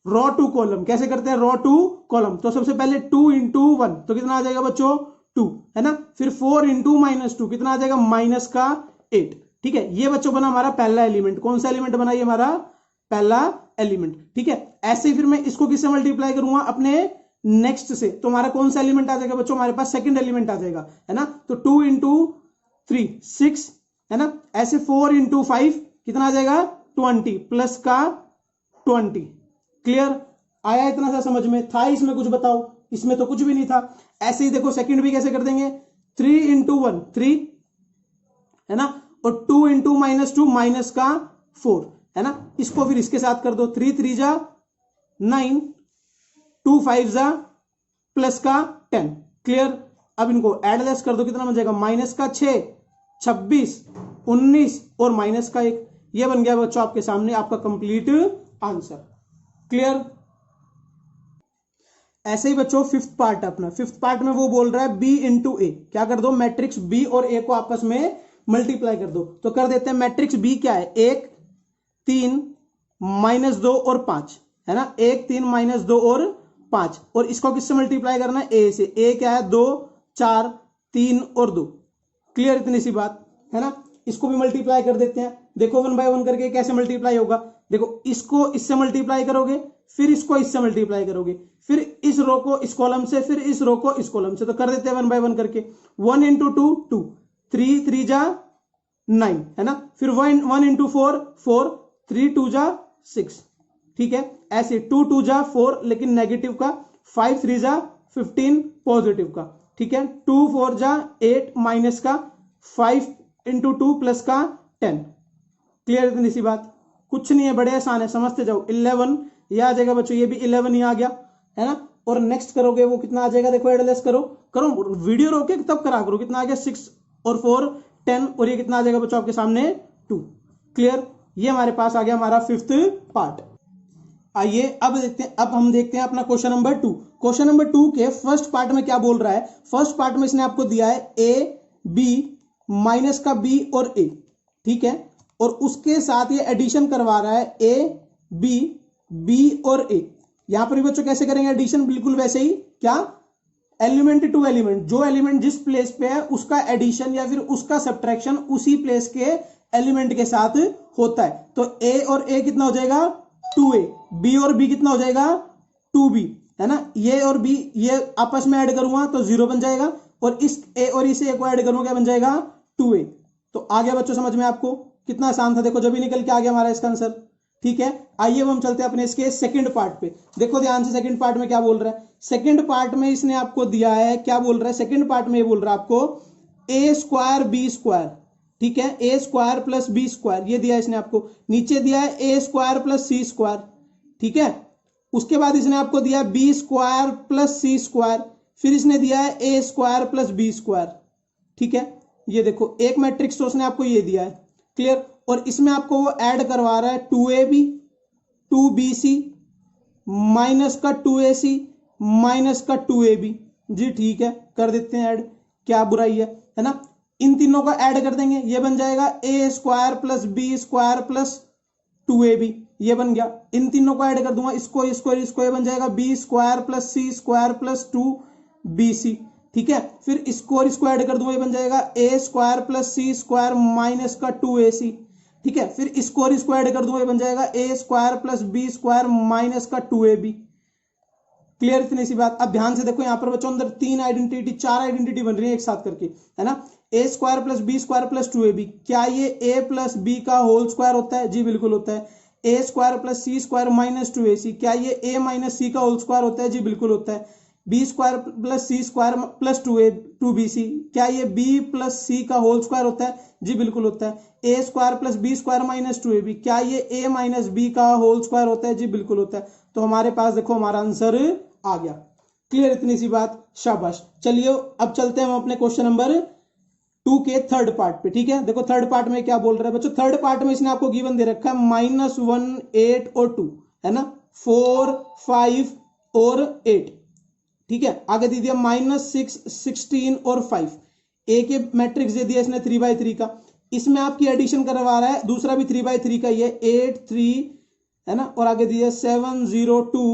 रॉ टू कॉलम। कैसे करते हैं, रॉ टू कॉलम। तो सबसे पहले 2 × 1 तो कितना आ जाएगा बच्चों, 2, है ना। फिर 4 × -2 कितना आ जाएगा, -8। ठीक है, ये बच्चों बना हमारा पहला एलिमेंट। कौन सा एलिमेंट बना, ये हमारा पहला एलिमेंट। ठीक है, ऐसे ही फिर मैं इसको किससे मल्टीप्लाई करूंगा, अपने नेक्स्ट से। तो हमारा कौन सा एलिमेंट आ जाएगा बच्चों, हमारे पास सेकंड एलिमेंट आ जाएगा, है ना। तो 2 × 3 6, है ना। ऐसे 4 × 5 कितना आ जाएगा, 20 प्लस का 20। क्लियर, आया इतना सा समझ में। था इसमें कुछ बताओ, इसमें तो कुछ भी नहीं था। ऐसे ही देखो सेकंड भी कैसे कर देंगे, 3 × 1 3, है ना। और 2 × -2 माइनस का 4, है ना। इसको फिर इसके साथ कर दो, 3 × 3 = 9, 2 × 5 = प्लस का 10। क्लियर, अब इनको एड लेस कर दो, कितना बन जाएगा, -6, 26, 19 और -1। ये बन गया बच्चों आपके सामने आपका कंप्लीट आंसर। क्लियर, ऐसे ही बच्चों फिफ्थ पार्ट अपना, फिफ्थ पार्ट में वो बोल रहा है b × a। क्या कर दो, मैट्रिक्स b और a को आपस में मल्टीप्लाई कर दो। तो कर देते हैं, मैट्रिक्स b क्या है, 1, 3, -2 और 5, है ना। 1, 3, -2 और 5, और इसको किससे मल्टीप्लाई करना है, a से। a क्या है, 2, 4, 3 और 2। क्लियर, इतनी सी बात, है ना। इसको भी मल्टीप्लाई कर देते हैं। देखो 1 बाय 1 करके कैसे मल्टीप्लाई होगा। देखो इसको इससे मल्टीप्लाई करोगे, फिर इसको इससे मल्टीप्लाई करोगे, फिर इस रो को इस कॉलम से, फिर इस रो को इस कॉलम से। तो कर देते हैं 1 बाय 1 करके। 1 × 2 2, 3 × 3 = 9, है ना। फिर 1 × 4 4, 3 × 2 = 6। ठीक है, ऐसे 2 × 2 = 4 लेकिन नेगेटिव का, 5 × 3 = 15 पॉजिटिव का। ठीक है, 2 × 4 = 8 माइनस का, 5 × 2 प्लस का 10। क्लियर, इतनी सी बात, कुछ नहीं है, बड़े आसान है, समझते जाओ। 11 ये आ जाएगा बच्चों, ये भी 11 ही आ गया, है ना। और नेक्स्ट करोगे वो कितना आ जाएगा, देखो एडलेस करो करो, वीडियो रोके तब करा करो। कितना आ गया, 6 और 4 10, और ये कितना आ जाएगा बच्चों आपके सामने, 2। क्लियर, ये हमारे पास आ गया हमारा फिफ्थ पार्ट। आइए अब देखते हैं, अब हम देखते हैं अपना क्वेश्चन नंबर 2। क्वेश्चन नंबर 2 के फर्स्ट पार्ट में क्या बोल रहा है? फर्स्ट पार्ट में इसने आपको दिया है ए बी माइनस का बी और ए, ठीक है, और उसके साथ ये एडिशन करवा रहा है ए बी बी और ए। यहां पर भी बच्चों कैसे करेंगे एडिशन? बिल्कुल वैसे ही, क्या, एलिमेंट टू एलिमेंट, जो एलिमेंट जिस प्लेस पे है उसका एडिशन या फिर उसका सब्ट्रैक्शन उसी प्लेस के एलिमेंट के साथ होता है। तो ए और ए कितना हो जाएगा? 2a, बी और बी कितना हो जाएगा? 2b, है ना। ये और बी ये आपस में ऐड करूंगा तो 0 बन जाएगा, और इस ए और इस ए को ऐड करूंगा क्या बन जाएगा? 2a। तो आ गया बच्चों समझ में आपको? कितना आसान था, देखो जब ही निकल के आ गया हमारा इसका आंसर, ठीक है। आइए अब हम चलते हैं अपने इसके सेकंड पार्ट पे। देखो ध्यान से सेकंड पार्ट में क्या बोल रहा है। सेकंड पार्ट में इसने आपको दिया है, क्या बोल रहा है सेकंड पार्ट में? ये बोल रहा है आपको ए स्क्वायर बी स्क्वायर, ठीक है, A square plus B square ये दिया है इसने आपको। नीचे दिया है A square plus C square, ठीक है। उसके बाद इसने आपको दिया B square plus C square, फिर इसने दिया है A square plus B square, ठीक है। ये देखो एक मैट्रिक्स तो उसने आपको ये दिया है, क्लियर। और इसमें आपको वो ऐड करवा रहा है 2ab 2bc माइनस का 2ac माइनस का 2ab। जी ठीक है, कर देते हैं ऐड, क्या बुराई है ना। इन तीनों का ऐड कर देंगे, ये बन जाएगा A square plus B square plus 2ab, ये बन गया। इन तीनों को ऐड कर दूंगा, इसको इसको इसको, ये बन जाएगा B square plus C square plus 2bc, ठीक है। फिर इसको और इसको ऐड कर दूंगा, ये बन जाएगा A square plus C square minus का 2ac, ठीक है। फिर इसको और इसको ऐड कर दूंगा, ये बन जाएगा A square plus B square minus का 2ab। क्लियर इतनी सी बात। अब ध्यान से देखो यहाँ पर बच्चों अंदर चार आइडेंटिटी बन रही है एक साथ करके, है ना। A square plus B square plus 2ab, क्या ये ए प्लस बी का होल स्क्वायर होता है? जी बिल्कुल होता है। A square plus C square minus 2ac, क्या ये ए माइनस सी का होल स्क्वायर होता है? जी बिल्कुल होता है। B square plus C square plus 2bc, क्या ये बी प्लस सी का होल स्क्वायर होता है? जी बिल्कुल होता है। A square plus B square minus 2ab, क्या ये ए माइनस बी का होल स्क्वायर होता है? जी बिल्कुल होता है। तो हमारे पास देखो हमारा आंसर आ गया। क्लियर इतनी सी बात, शाबाश। चलिए अब चलते हैं हम अपने क्वेश्चन नंबर 2 के थर्ड पार्ट पे, ठीक है। देखो थर्ड पार्ट में क्या बोल रहा है बच्चों। थर्ड पार्ट में इसने आपको गिवन दे रखा है -1 8 और 2, है ना, 4 5 और 8, ठीक है। आगे दे दिया -6 16 और 5। ए के मैट्रिक्स दे दिया इसने 3/3 का, इसमें आपकी एडिशन करवा रहा है, दूसरा भी 3/3 का ही है, 8 3, है ना, और आगे दिया 7 0 2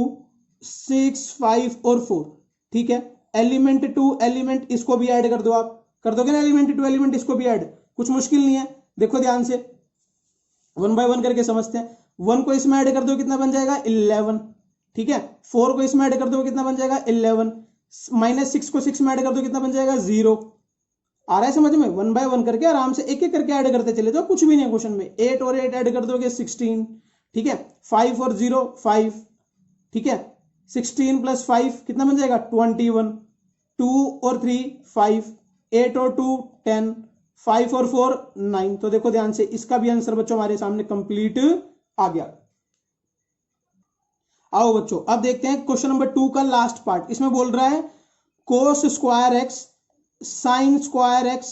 6 5 और 4, ठीक है। एलिमेंट टू एलिमेंट इसको भी ऐड कर दो, आप कर दोगे ना, एलिमेंट टू एलिमेंट इसको भी ऐड, कुछ मुश्किल नहीं है। देखो ध्यान से 1 बाय 1 करके समझते हैं। 1 को इसमें ऐड कर दो कितना बन जाएगा? 11, ठीक है। 4 को इसमें ऐड कर दो कितना बन जाएगा? 11। -6 को 6 में ऐड कर दो कितना बन जाएगा? 0। आ रहा है समझ में? 1 बाय 1 करके आराम से एक एक करके ऐड करते चले जाओ, कुछ भी नहीं है क्वेश्चन में। 8 और 8 ऐड कर दोगे 16, ठीक है। 5 और 0 5, ठीक है। 16 प्लस 5 कितना बन जाएगा? 21। 2 और 3 5, 8 और 2 10, 5 और 4 9। तो देखो ध्यान से इसका भी आंसर बच्चों हमारे सामने कंप्लीट आ गया। आओ बच्चों अब देखते हैं क्वेश्चन नंबर 2 का लास्ट पार्ट। इसमें बोल रहा है cos square x sine square x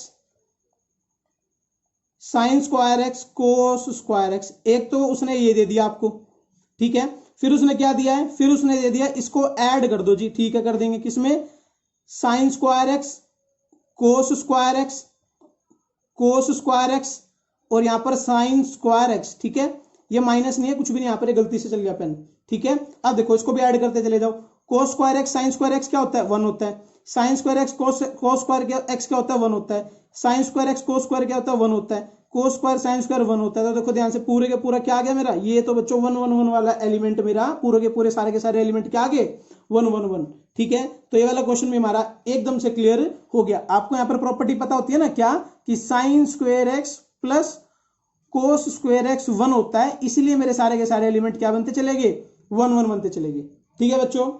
sine square x cos square x. एक तो उसने ये दे दिया आपको, ठीक है। फिर उसने क्या दिया है? फिर उसने दे दिया इसको ऐड कर दो। जी ठीक है, कर देंगे। किसमें? Sine square x cos square x cos square x और यहां पर साइन स्क्वायर एक्स, ठीक है। ये माइनस नहीं है, कुछ भी नहीं, यहां पर गलती से चल गया पेन, ठीक है। अब देखो इसको भी ऐड करते चले जाओ। Cos square x sine square x क्या होता है? 1 होता है। Sine square x cos square x क्या होता है? 1 होता है। Sine square x cos square क्या होता है? 1 होता है। कोस स्क्वायर साइन स्क्वायर 1 होता है। तो देखो ध्यान से पूरे के पूरा क्या आ गया मेरा? ये तो बच्चों 1 1 1 वाला एलिमेंट मेरा, पूरे के पूरे सारे के सारे एलिमेंट क्या आ गए? 1 1 1, ठीक है। तो ये वाला क्वेश्चन भी हमारा एकदम से क्लियर हो गया। आपको यहाँ पर प्रॉपर्टी पता होती है ना, क्या कि sine square x plus cos square x 1 होता है, इसलिए मेरे सारे के सारे एलिमेंट क्या बनते चलेंगे? 1 1 बनते चलेंगे, ठीक है बच्चों।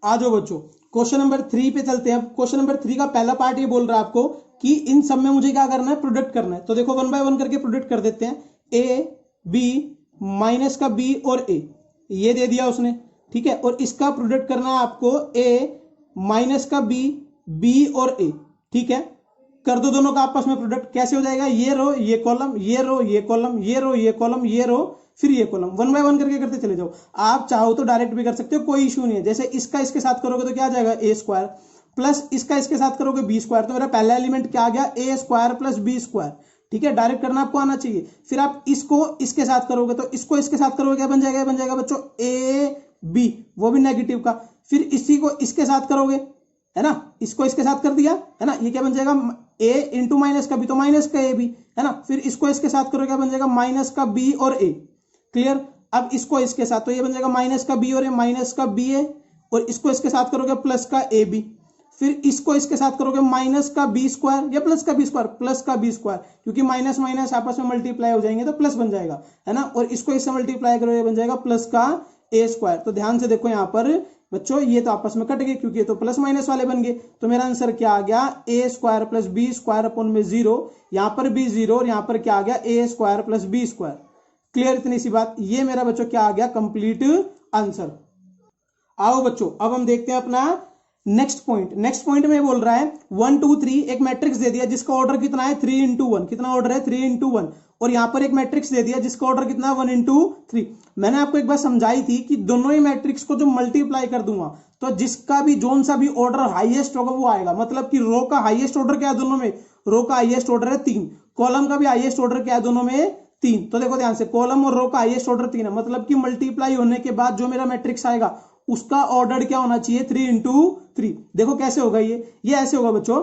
आ जाओ बच्चों क्वेश्चन नंबर 3 पे चलते हैं। क्वेश्चन नंबर 3 का पहला पार्ट ये बोल रहा है आपको कि इन सब में मुझे क्या करना है? प्रोडक्ट करना है। तो देखो 1 बाय 1 करके प्रोडक्ट कर देते हैं। ए बी माइनस का बी और ए, ये दे दिया उसने, ठीक है। और इसका प्रोडक्ट करना है आपको ए माइनस का बी बी और ए, ठीक है। कर दो दोनों का आपस में प्रोडक्ट, कैसे हो जाएगा, ये रो ये कॉलम, ये रो ये कॉलम, ये रो ये कॉलम, ये रो फिर ये कॉलम, वन बाय वन करके करते चले जाओ। आप चाहो तो डायरेक्ट भी कर सकते हो, कोई इशू नहीं है। जैसे इसका इसके साथ करोगे तो क्या आ जाएगा, ए स्क्वायर प्लस इसका इसके साथ करोगे बी स्क्वायर, तो मेरा पहला एलिमेंट क्या आ गया, A square plus B square. ठीक है, डायरेक्ट करना आपको आना चाहिए। फिर आप इसको इसके साथ करोगे तो इसको इसके साथ करोगे क्या बन जाएगा, बन जाएगा बच्चों ए बी, वो भी नेगेटिव का। फिर इसी को इसके साथ करोगे, है ना, इसको इसके साथ कर दिया, है ना, ये क्या बन जाएगा, ए इंटू माइनस का बी, तो माइनस का ए भी, है ना। फिर इसको इसके साथ करोगे क्या बन जाएगा, माइनस का बी और ए। क्लियर। अब इसको इसके साथ तो ये बन जाएगा माइनस का बी और ए, माइनस का बी ए, और इसको इसके साथ करोगे प्लस का ए बी। फिर इसको इसके साथ करोगे माइनस का बी स्क्वायर या प्लस का बी स्क्वायर, प्लस का बी स्क्वायर, क्योंकि माइनस माइनस आपस में मल्टीप्लाई हो जाएंगे तो प्लस बन जाएगा, है ना। और इसको इससे मल्टीप्लाई करोगे बन जाएगा प्लस का ए स्क्वायर। तो ध्यान से देखो यहाँ पर बच्चों, ये तो आपस में कट गए क्योंकि ये तो प्लस माइनस वाले बन गए। तो मेरा आंसर क्या आ गया, A square plus B square upon में 0, यहाँ पर भी 0 और यहाँ पर क्या आ गया, A square plus B square. Clear, इतनी सी बात। ये मेरा बच्चों क्या आ गया, कंप्लीट आंसर। आओ बच्चों अब हम देखते हैं अपना नेक्स्ट पॉइंट। नेक्स्ट पॉइंट में बोल रहा है 1 2 3, एक मैट्रिक्स दे दिया जिसका ऑर्डर कितना है 3 इंटू 1, कितना ऑर्डर है 3 इंटू 1। और यहां पर एक मैट्रिक्स दे दिया जिसका ऑर्डर कितना 1 इंटू 3। मैंने आपको एक बार समझाई थी कि दोनों ही मैट्रिक्स को जो मल्टीप्लाई कर दूंगा तो जिसका भी जोन सा भी ऑर्डर हाईएस्ट होगा वो आएगा। मतलब कि रो का हाईएस्ट ऑर्डर क्या है दोनों में, रो का हाईएस्ट ऑर्डर है 3, कॉलम का भी हाईएस्ट ऑर्डर क्या है दोनों में 3। तो देखो ध्यान से, कॉलम और रो का हाईएस्ट ऑर्डर 3 है, मतलब कि मल्टीप्लाई होने के बाद जो मेरा मैट्रिक्स आएगा उसका ऑर्डर क्या होना चाहिए 3 इंटू 3। देखो कैसे होगा ये ऐसे होगा बच्चों,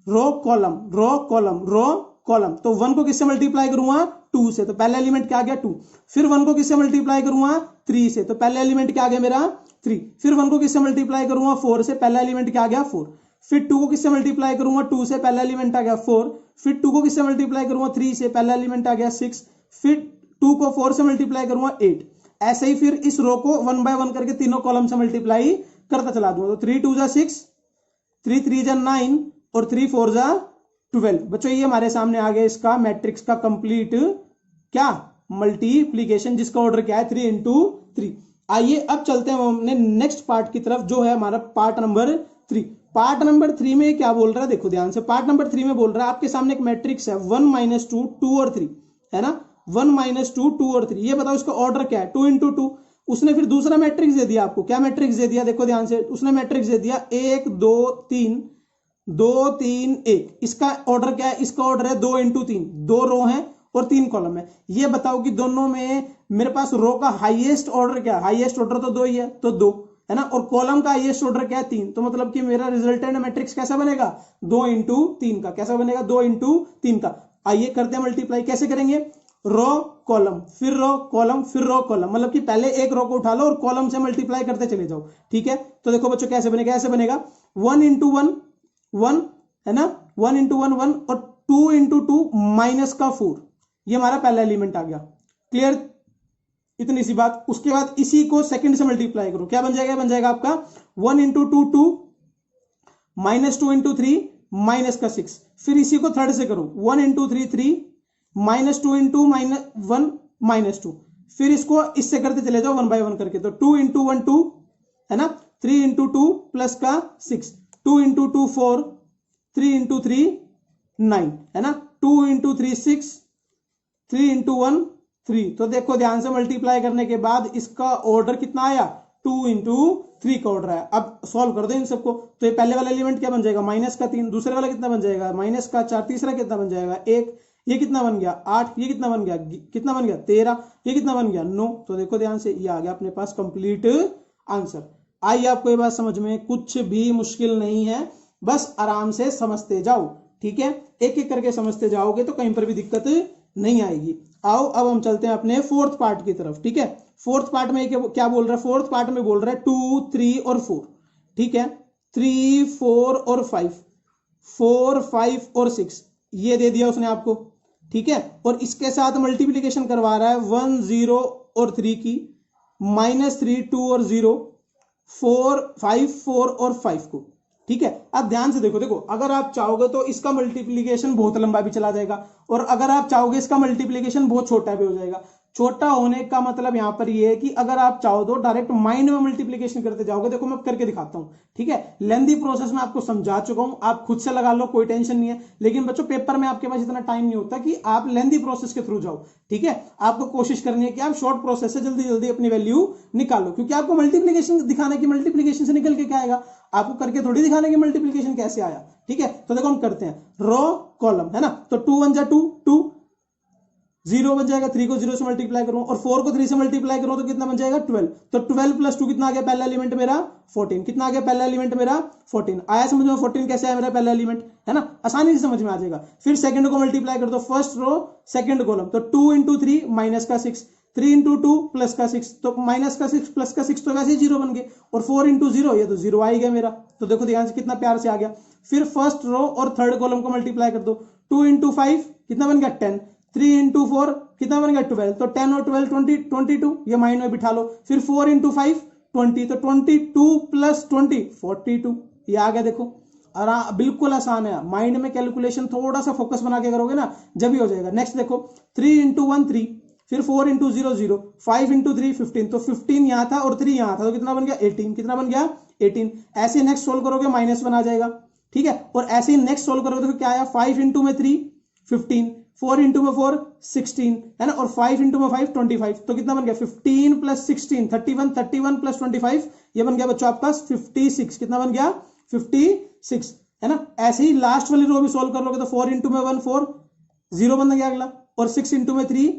row column row column row column. तो 1 को किससे मल्टीप्लाई करूंगा 2 से, तो पहला एलिमेंट क्या आ गया 2। फिर 1 को किससे मल्टीप्लाई करूंगा 3 से, तो पहला एलिमेंट क्या आ गया मेरा 3। फिर 1 को किससे मल्टीप्लाई करूंगा 4 से, पहला एलिमेंट क्या आ गया 4। फिर 2 को किससे मल्टीप्लाई करूंगा 2 से, पहला एलिमेंट आ गया 4। फिर 2 को किससे मल्टीप्लाई करूंगा 3 से, पहला एलिमेंट आ गया 6। फिर 2 को 4 से मल्टीप्लाई करूंगा 8। ऐसे ही फिर इस रो को 1 बाय 1 करके तीनों कॉलम से मल्टीप्लाई करता चला दूंगा। तो 3 2 जा 6, 3 3 जा 9 और 3 4 जा 12। बच्चों ये हमारे सामने आ गया इसका मैट्रिक्स का कंप्लीट क्या मल्टीप्लीकेशन, जिसका ऑर्डर क्या है 3 इंटू 3। आइए अब चलते हैं हमने नेक्स्ट पार्ट की तरफ जो है हमारा पार्ट नंबर 3। पार्ट नंबर 3 में क्या बोल रहा है, देखो ध्यान से। पार्ट नंबर 3 में बोल रहा है आपके सामने एक मैट्रिक्स है 1 2 2 और 3, है ना, 1 2 2 और 3। ये बताओ इसका ऑर्डर क्या है 2 इंटू 2। उसने फिर दूसरा मैट्रिक्स दे दिया आपको, क्या मैट्रिक्स दे दिया, देखो ध्यान से। उसने मैट्रिक्स दे दिया 1 2 3 2 3 1। इसका ऑर्डर क्या है, इसका ऑर्डर है 2 इंटू 3। 2 रो है और 3 कॉलम है। ये बताओ कि दोनों में मेरे पास रो का हाईएस्ट ऑर्डर क्या है, हाईएस्ट ऑर्डर तो 2 ही है, तो 2, है ना। और कॉलम का हाईएस्ट ऑर्डर क्या है 3। तो मतलब कि मेरा रिजल्टेंट मैट्रिक्स कैसा बनेगा 2 इंटू 3 का। कैसा बनेगा 2 इंटू 3 का। आइए करते हैं मल्टीप्लाई। कैसे करेंगे, रो कॉलम फिर रो कॉलम फिर रो कॉलम, मतलब कि पहले एक रो को उठा लो और कॉलम से मल्टीप्लाई करते चले जाओ। ठीक है, तो देखो बच्चों कैसे बनेगा, ऐसे बनेगा 1 इंटू 1 1, है ना, 1 इंटू 1 1 और 2 इंटू 2 माइनस का 4। ये हमारा पहला एलिमेंट आ गया। क्लियर, इतनी सी बात। उसके बाद इसी को सेकंड से मल्टीप्लाई करो, क्या बन जाएगा, बन जाएगा आपका 1 इंटू 2 2 माइनस 2 इंटू 3 माइनस का 6। फिर इसी को थर्ड से करो 1 इंटू 3 3 माइनस 2 इंटू -1 माइनस 2। फिर इसको इससे करते चले जाओ 1 बाय 1 करके, तो 2 इंटू 1 2, है ना, 3 इंटू 2 प्लस का 6, 2 इंटू 2 4, 3 इंटू 3 9, है ना, 2 इंटू 3 6, 3 इंटू 1 3। तो देखो ध्यान से, मल्टीप्लाई करने के बाद इसका ऑर्डर कितना आया 2 इंटू 3 का ऑर्डर आया। अब सॉल्व कर दो इन सबको। तो ये पहले वाला एलिमेंट क्या बन जाएगा माइनस का 3, दूसरे वाला कितना बन जाएगा माइनस का 4, तीसरा कितना बन जाएगा 1, ये कितना बन गया 8, ये कितना बन गया 13, ये कितना बन गया 9। तो देखो ध्यान से, ये आ गया अपने पास कंप्लीट आंसर। आइए आपको ये बात समझ में, कुछ भी मुश्किल नहीं है, बस आराम से समझते जाओ। ठीक है, एक एक करके समझते जाओगे तो कहीं पर भी दिक्कत नहीं आएगी। आओ अब हम चलते हैं अपने फोर्थ पार्ट की तरफ। ठीक है, फोर्थ पार्ट में क्या बोल रहा है, फोर्थ पार्ट में बोल रहा है 2 3 और 4। ठीक है, 3 4 और 5, 4 5 और 6 ये दे दिया उसने आपको। ठीक है, और इसके साथ मल्टीप्लीकेशन करवा रहा है 1 0 और 3 की, -3 2 और 0, 4 5 4 और 5 को। ठीक है, अब ध्यान से देखो, अगर आप चाहोगे तो इसका मल्टीप्लीकेशन बहुत लंबा भी चला जाएगा और अगर आप चाहोगे इसका मल्टीप्लीकेशन बहुत छोटा भी हो जाएगा। छोटा होने का मतलब यहां पर ये है कि अगर आप चाहो तो डायरेक्ट माइंड में मल्टीप्लीकेशन करते जाओगे। देखो मैं करके दिखाता हूं, ठीक है। लेंथी प्रोसेस में आपको समझा चुका हूं, आप खुद से लगा लो, कोई टेंशन नहीं है। लेकिन बच्चों पेपर में आपके पास इतना टाइम नहीं होता कि आप लेंथी प्रोसेस के थ्रू जाओ, ठीक है। आपको कोशिश करनी है कि आप शॉर्ट प्रोसेस से जल्दी जल्दी अपनी वैल्यू निकालो, क्योंकि आपको मल्टीप्लीकेशन दिखाने की मल्टीप्लीकेशन से निकल के क्या आएगा, आपको करके थोड़ी दिखाने की मल्टीप्लीकेशन कैसे आया, ठीक है। तो देखो हम करते हैं, रो कॉलम है ना, तो 2 1 जा 2 2, 0 बन जाएगा, 3 को 0 से मल्टीप्लाई करूं और 4 को 3 से मल्टीप्लाई करूं तो कितना बन जाएगा 12। तो 12 प्लस 2 कितना आ गया, पहला एलिमेंट मेरा 14। कितना आ गया पहला एलिमेंट मेरा 14। आया समझ में 14 कैसे आया मेरा पहला एलिमेंट, है ना, आसानी से समझ में आ जाएगा। फिर सेकंड को मल्टीप्लाई कर दो, फर्स्ट रो सेकंड कॉलम, तो 2 इंटू 3 माइनस का 6, 3 इंटू 2 प्लस का 6, तो माइनस का 6 प्लस का 6 तो वैसे ही 0 बन गए, और 4 इंटू 0 ये तो 0 आ ही गया मेरा। तो देखो ध्यान से कितना प्यार से आ गया। फिर फर्स्ट रो और थर्ड कॉलम को मल्टीप्लाई कर दो, 2 इंटू 5 कितना बन गया 10, 3 इंटू 4 कितना बन गया 12, तो 10 और 12 20 22, ये माइंड में बिठा लो। फिर 4 इंटू 5 20, तो 22 प्लस 20 42, ये आ गया। देखो बिल्कुल आसान है, माइंड में कैलकुलेशन थोड़ा सा फोकस बना के करोगे ना जब ही हो जाएगा। नेक्स्ट देखो 3 इंटू 1 3, फिर 4 इंटू 0 0, 5 इंटू 3 15, तो 15 यहां था और 3 यहां था, तो कितना बन गया 18। कितना बन गया 18। ऐसे नेक्स्ट सोल्व करोगे -1 आ जाएगा, ठीक है। और ऐसे ही नेक्स्ट सोल्व करोगे तो क्या आया, 5 इंटू में 3 15, 4 इंटू में 4 16, है ना, और 5 इंटू में 5 25, तो कितना बन गया 15 प्लस 16 31, 31 प्लस 25 ये बन गया बच्चों आपका 56। कितना बन गया 56, है ना। ऐसे ही लास्ट वाली रो भी सोल्व कर लोगे तो 4 इंटू में 1 4, 0 बन गया अगला, और 6 इंटू में 3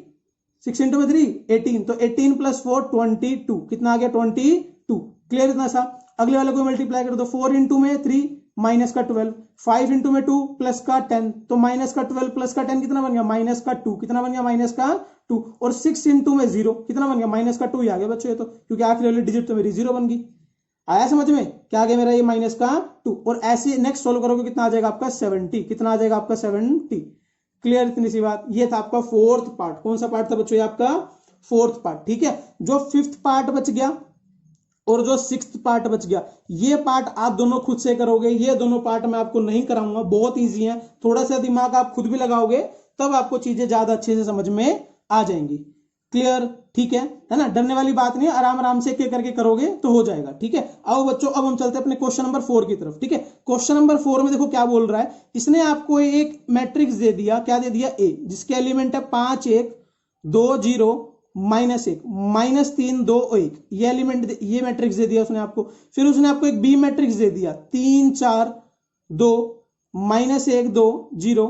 18, तो 18 प्लस 4 22, कितना आ गया 22। क्लियर इतना सा। अगले वाले को मल्टीप्लाई कर दो, 4 इंटू में 3 माइनस का 12, 5 इंटू में 2 प्लस का 10, तो माइनस का 12 प्लस का 10 कितना बन गया माइनस का 2। कितना बन गया माइनस का 2, और 6 इंटू में 0 कितना बन गया माइनस का 2 ही आ गया बच्चों ये तो, क्योंकि आखिरी वाली डिजिट तो मेरी 0 बन गई। आया समझ में, क्या आ गया मेरा ये माइनस का 2। और ऐसे नेक्स्ट सोल्व करोगे कितना आ जाएगा आपका 70। कितना आ जाएगा आपका 70। क्लियर इतनी सी बात। ये था आपका फोर्थ पार्ट। कौन सा पार्ट था बच्चों, ये आपका फोर्थ पार्ट, ठीक है। जो फिफ्थ पार्ट बच गया और जो सिक्स्थ पार्ट बच गया, ये पार्ट आप दोनों खुद से करोगे। ये दोनों पार्ट मैं आपको नहीं कराऊंगा, बहुत इजी है। थोड़ा सा दिमाग आप खुद भी लगाओगे तब आपको चीजें ज्यादा अच्छे से समझ में आ जाएंगी। क्लियर, ठीक है ना, डरने वाली बात नहीं है, आराम आराम से एक करके करोगे तो हो जाएगा, ठीक है। आओ बच्चों अब हम चलते हैं अपने क्वेश्चन नंबर 4 की तरफ, ठीक है। क्वेश्चन नंबर 4 में देखो क्या बोल रहा है, इसने आपको एक मैट्रिक्स दे दिया, क्या दे दिया ए, जिसके एलिमेंट है 5 1 2 0 -1 -3 2 1, ये एलिमेंट ये मैट्रिक्स दे दिया उसने आपको। फिर उसने आपको एक बी मैट्रिक्स दे दिया 3 4 2 -1 2 0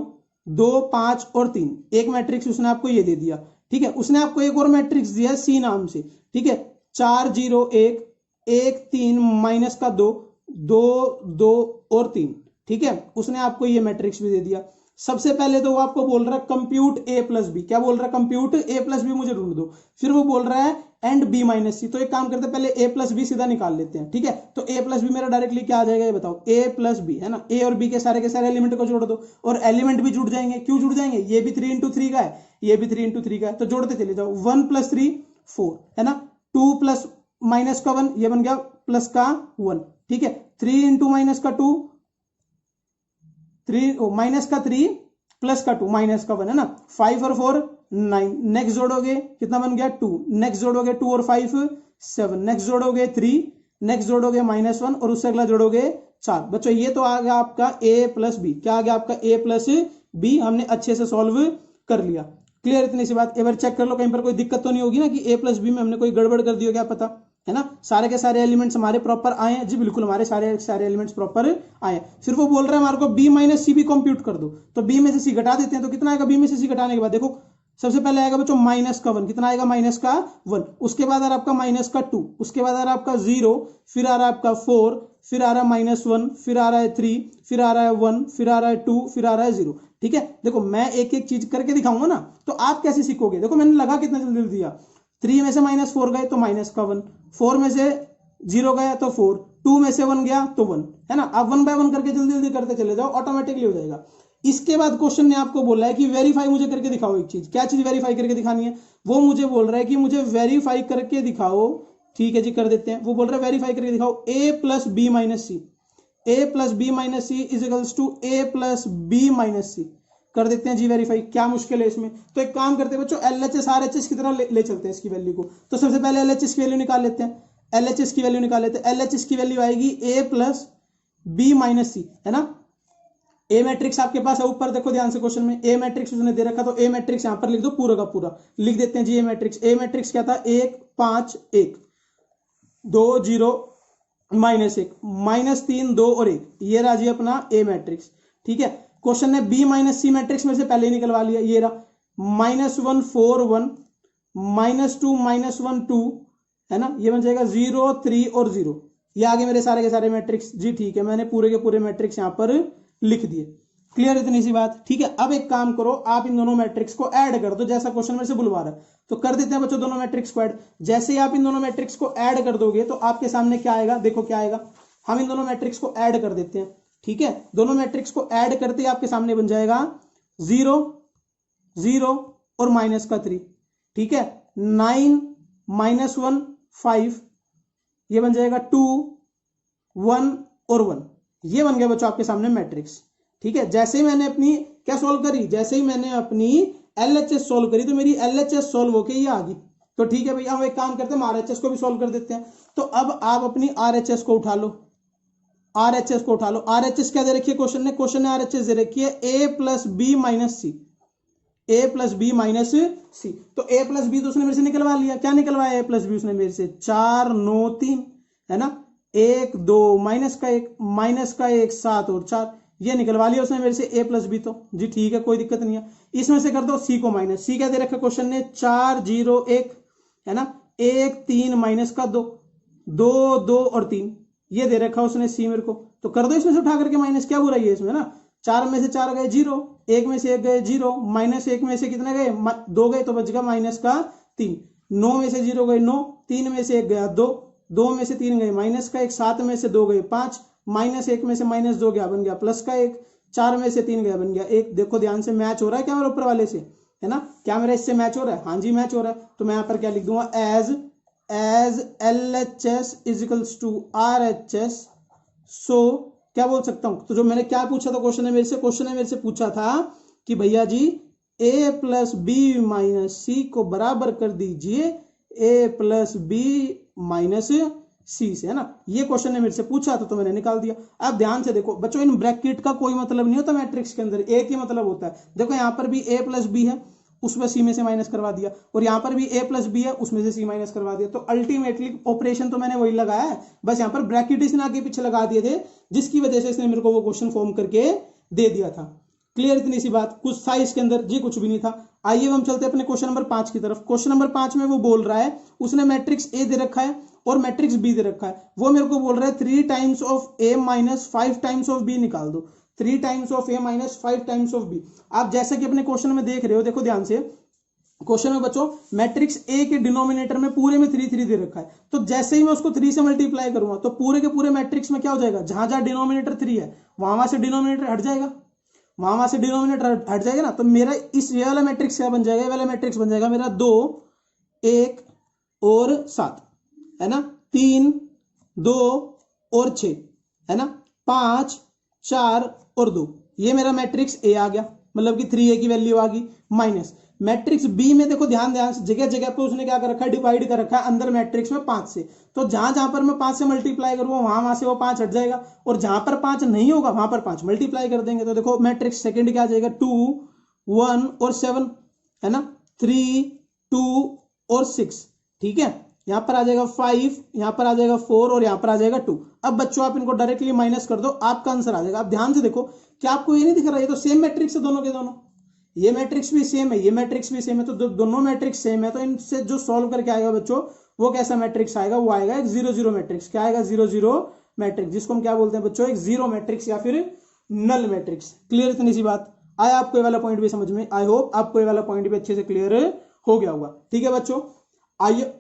2 5 और 3, एक मैट्रिक्स उसने आपको ये दे दिया, ठीक है। उसने आपको एक और मैट्रिक्स दिया सी नाम से, ठीक है, 4 0 1 1 3 माइनस का 2 2 2 और 3, ठीक है। उसने आपको ये मैट्रिक्स भी दे दिया। सबसे पहले तो वो आपको बोल रहा है कंप्यूट ए प्लस बी, क्या बोल रहा है कंप्यूट ए प्लस बी मुझे ढूंढ दो। फिर वो बोल रहा है एंड बी माइनस सी, तो एक काम करते हैं पहले ए प्लस बी सीधा निकाल लेते हैं, ठीक है। तो ए प्लस बी मेरा डायरेक्टली क्या आ जाएगा ये बताओ, ए प्लस बी, है ना। ए और बी के सारे एलिमेंट को जोड़ दो और एलिमेंट भी जुड़ जाएंगे। क्यों जुड़ जाएंगे, ये भी 3 इंटू 3 का है, ये भी 3 इंटू 3 का है, तो जोड़ते चले जाओ। 1 + 3 4, है ना, 2 प्लस माइनस का 1 ये बन गया प्लस का 1, ठीक है। 3 इंटू माइनस का 2 3 माइनस का 3 प्लस का 2 माइनस का 1, है ना। 5 और 4 9, नेक्स्ट जोड़ोगे कितना बन गया 2, नेक्स्ट जोड़ोगे 2 और 5 7, नेक्स्ट जोड़ोगे 3, नेक्स्ट जोड़ोगे -1 और उससे अगला जोड़ोगे 4। बच्चों ये तो आ गया आपका a प्लस बी, क्या आ गया आपका a प्लस बी, हमने अच्छे से सॉल्व कर लिया। क्लियर इतनी सी बात। एक बार चेक कर लो कहीं पर कोई दिक्कत तो नहीं होगी ना कि a प्लस बी में हमने कोई गड़बड़ कर दी हो, क्या पता, है ना। सारे के सारे एलिमेंट्स हमारे प्रॉपर आए हैं जी, बिल्कुल हमारे सारे एलिमेंट्स प्रॉपर आए हैं। फिर वो बोल रहा है हमारे को b माइनस सी भी कंप्यूट कर दो, तो b में से c घटा देते हैं, तो कितना आएगा b में से c घटाने के बाद, देखो सबसे पहले आएगा बच्चों माइनस का 1, कितना आएगा माइनस का 1, उसके बाद आ रहा आपका माइनस का 2, उसके बाद आ रहा आपका 0, फिर आ रहा आपका 4, फिर आ रहा है -1, फिर आ रहा है 3, फिर आ रहा है 1, फिर आ रहा है 2, फिर आ रहा है 0, ठीक है। देखो मैं एक एक चीज करके दिखाऊंगा ना, तो आप कैसे सीखोगे। देखो मैंने लगा कितना जल्दी दिया, 3 में से -4 गए तो माइनस का 1, 4 में से 0 गया तो 4, 2 में से 1 गया तो 1, है ना। आप 1 बाय 1 करके जल्दी जल्दी करते चले जाओ, ऑटोमेटिकली हो जाएगा। इसके बाद क्वेश्चन ने आपको बोला है कि वेरीफाई मुझे करके दिखाओ एक चीज। क्या चीज वेरीफाई करके दिखानी है, वो मुझे बोल रहा है कि मुझे वेरीफाई करके दिखाओ, ठीक है जी कर देते हैं। वो बोल रहा है वेरीफाई करके दिखाओ a plus B minus C, a plus B minus C is equals to a plus B minus C. कर देते हैं जी वेरीफाई। क्या मुश्किल है इसमें? तो एक काम करते हैं बच्चों, LHS RHS की तरह ले चलते हैं इसकी वैल्यू को। तो सबसे पहले LHS की वैल्यू निकाल लेते हैं, LHS की वैल्यू निकाल लेते हैं। LHS की वैल्यू आएगी A plus B minus C, है ना। ए मैट्रिक्स आपके पास है ऊपर, देखो ध्यान से क्वेश्चन में ए मैट्रिक्स उसने दे रखा, तो ए मैट्रिक्स यहां पर लिख दो पूरा का पूरा, लिख देते हैं जी ए मैट्रिक्स। ए मैट्रिक्स क्या था? 1 5 1 2 0 माइनस 1 माइनस 3 2 और 1, ये रहा जी अपना ए मैट्रिक्स। ठीक है, क्वेश्चन ने बी माइनस सी मैट्रिक्स में से पहले ही निकलवा लिया, ये रहा -1 4 1 -2 -1 2, है ना। ये बन जाएगा 0 3 और 0, ये आगे मेरे सारे के सारे मैट्रिक्स जी। ठीक है, मैंने पूरे के पूरे मैट्रिक्स यहां पर लिख दिए। क्लियर इतनी सी बात? ठीक है, अब एक काम करो, आप इन दोनों मैट्रिक्स को ऐड कर दो, जैसा क्वेश्चन में से बुलवा रहा है। तो कर देते हैं बच्चों दोनों मैट्रिक्स को ऐड। जैसे ही आप इन दोनों मैट्रिक्स को ऐड कर दोगे तो आपके सामने क्या आएगा, देखो क्या आएगा। हम इन दोनों मैट्रिक्स को ऐड कर देते हैं। ठीक है, दोनों मैट्रिक्स को ऐड करते ही आपके सामने बन जाएगा 0 0 और -3। ठीक है, 9 -1 5, ये बन जाएगा 2 1 और 1, ये बन गया बच्चों आपके सामने मैट्रिक्स। ठीक है, जैसे ही मैंने अपनी क्या सॉल्व करी, जैसे ही मैंने अपनी LHS सॉल्व करी तो मेरी LHS सॉल्व होके ये आ गई। तो ठीक है भैया, हम एक काम करते हैं, हम RHS को भी सॉल्व कर देते हैं। तो अब आप अपनी RHS को उठा लो, RHS को उठा लो। RHS क्या दे रखी है क्वेश्चन ने RHS दे रखी है A plus B minus C, A plus B minus C. तो A प्लस बी तो उसने मेरे से निकलवा लिया। क्या निकलवाया A प्लस बी उसने मेरे से? 4 9 3, है ना। 1 2 माइनस का 1 7 और 4, ये निकलवा लिया उसने मेरे से A प्लस बी। तो जी ठीक है, कोई दिक्कत नहीं है। इसमें से कर दो C को माइनस। C क्या दे रखा क्वेश्चन ने? 4 0 1, है ना। 1 3 माइनस का 2 2 2 और 3, ये दे रखा उसने C मेरे को। तो कर दो इसमें से उठा करके माइनस, क्या बुराई है इसमें ना। 4 में से 4 गए 0, 1 में से 1 गए 0, -1 में से कितने गए? 2 गए, तो बच गया -3। 9 में से 0 गए 9, 3 में से 1 गया 2, 2 में से 3 गए -1, 7 में से 2 गए 5, -1 में से -2 गया, बन गया +1, 4 में से 3 गया, बन गया 1। देखो ध्यान से, मैच हो रहा है क्या मेरे ऊपर वाले से, है ना। क्या मेरा इससे मैच हो रहा है? हाँ जी मैच हो रहा है। तो मैं यहाँ पर क्या लिख दूंगा? As LHS equals to RHS। So क्या बोल सकता हूं? तो जो मैंने क्या पूछा था क्वेश्चन ने मेरे से पूछा था कि भैया जी A प्लस बी माइनस सी को बराबर कर दीजिए A प्लस बी माइनस सी से, है ना। ये क्वेश्चन ने मेरे से पूछा था तो मैंने निकाल दिया। अब ध्यान से देखो बच्चों, इन ब्रैकेट का कोई मतलब नहीं होता मैट्रिक्स के अंदर, एक ही मतलब होता है। देखो यहाँ पर भी A प्लस बी है, उसमें C में से माइनस करवा दिया, और यहाँ पर भी A प्लस बी है, उसमें से C माइनस करवा दिया। तो अल्टीमेटली ऑपरेशन तो मैंने वही लगाया है, बस यहाँ पर ब्रैकेट इसने आगे पीछे लगा दिए थे, जिसकी वजह से इसने मेरे को वो क्वेश्चन फॉर्म करके दे दिया था। क्लियर इतनी सी बात? कुछ था इसके अंदर जी, कुछ भी नहीं था। आइए हम चलते हैं अपने क्वेश्चन नंबर 5 की तरफ। क्वेश्चन नंबर 5 में वो बोल रहा है, उसने मैट्रिक्स A दे रखा है और मैट्रिक्स B दे रखा है। वो मेरे को बोल रहा है 3 times of A minus 5 times of B निकाल दो। 3 times of A minus 5 times of B। आप जैसे कि अपने क्वेश्चन में देख रहे हो, देखो ध्यान से क्वेश्चन में बच्चों, मैट्रिक्स A के डिनोमिनेटर में पूरे में 3 3 दे रखा है। तो जैसे ही मैं उसको 3 से मल्टीप्लाई करूंगा तो पूरे के पूरे मैट्रिक्स में क्या हो जाएगा? जहां जहां डिनोमिनेटर 3 है वहां से डिनोमिनेटर हट जाएगा, वहां से डिनोमिनेटर हट जाएगा ना। तो मेरा इस ये वाला मैट्रिक्स क्या बन जाएगा? ये वाला मैट्रिक्स बन जाएगा मेरा 2 1 और 7, है ना। 3 2 और 6, है ना। 5 4 और 2, ये मेरा मैट्रिक्स A आ गया, मतलब कि 3A की वैल्यू आ गई। माइनस मैट्रिक्स B में देखो ध्यान से, जगह जगह पे उसने क्या कर रखा है? डिवाइड कर रखा है अंदर मैट्रिक्स में 5 से। तो जहां जहां पर मैं 5 से मल्टीप्लाई करूंगा वहां से वो 5 हट जाएगा, और जहां पर 5 नहीं होगा वहां पर 5 मल्टीप्लाई कर देंगे। तो देखो मैट्रिक्स सेकंड क्या आ जाएगा? 2 1 और 7, है ना। 3 2 और 6, ठीक है। यहां पर आ जाएगा 5, यहां पर आ जाएगा 4 और यहां पर आ जाएगा 2। अब बच्चों आप इनको डायरेक्टली माइनस कर दो, आपका आंसर आ जाएगा। आप ध्यान से देखो, क्या आपको ये नहीं दिख रहा? ये तो सेम मैट्रिक्स है दोनों के दोनों, ये मैट्रिक्स भी सेम है, ये मैट्रिक्स भी सेम है, तो दोनों मैट्रिक्स सेम है। तो इनसे जो सॉल्व करके आएगा बच्चों, वो कैसा मैट्रिक्स आएगा? वो आएगा एक 0 0 मैट्रिक्स। क्या आएगा? 0 0 मैट्रिक्स, जिसको हम क्या बोलते हैं बच्चों? एक जीरो मैट्रिक्स या फिर नल मैट्रिक्स। क्लियर इतनी सी बात? आया आपको ये वाला पॉइंट भी समझ में? आई होप आपको ये वाला पॉइंट भी अच्छे से क्लियर हो गया होगा। ठीक है बच्चों, आइए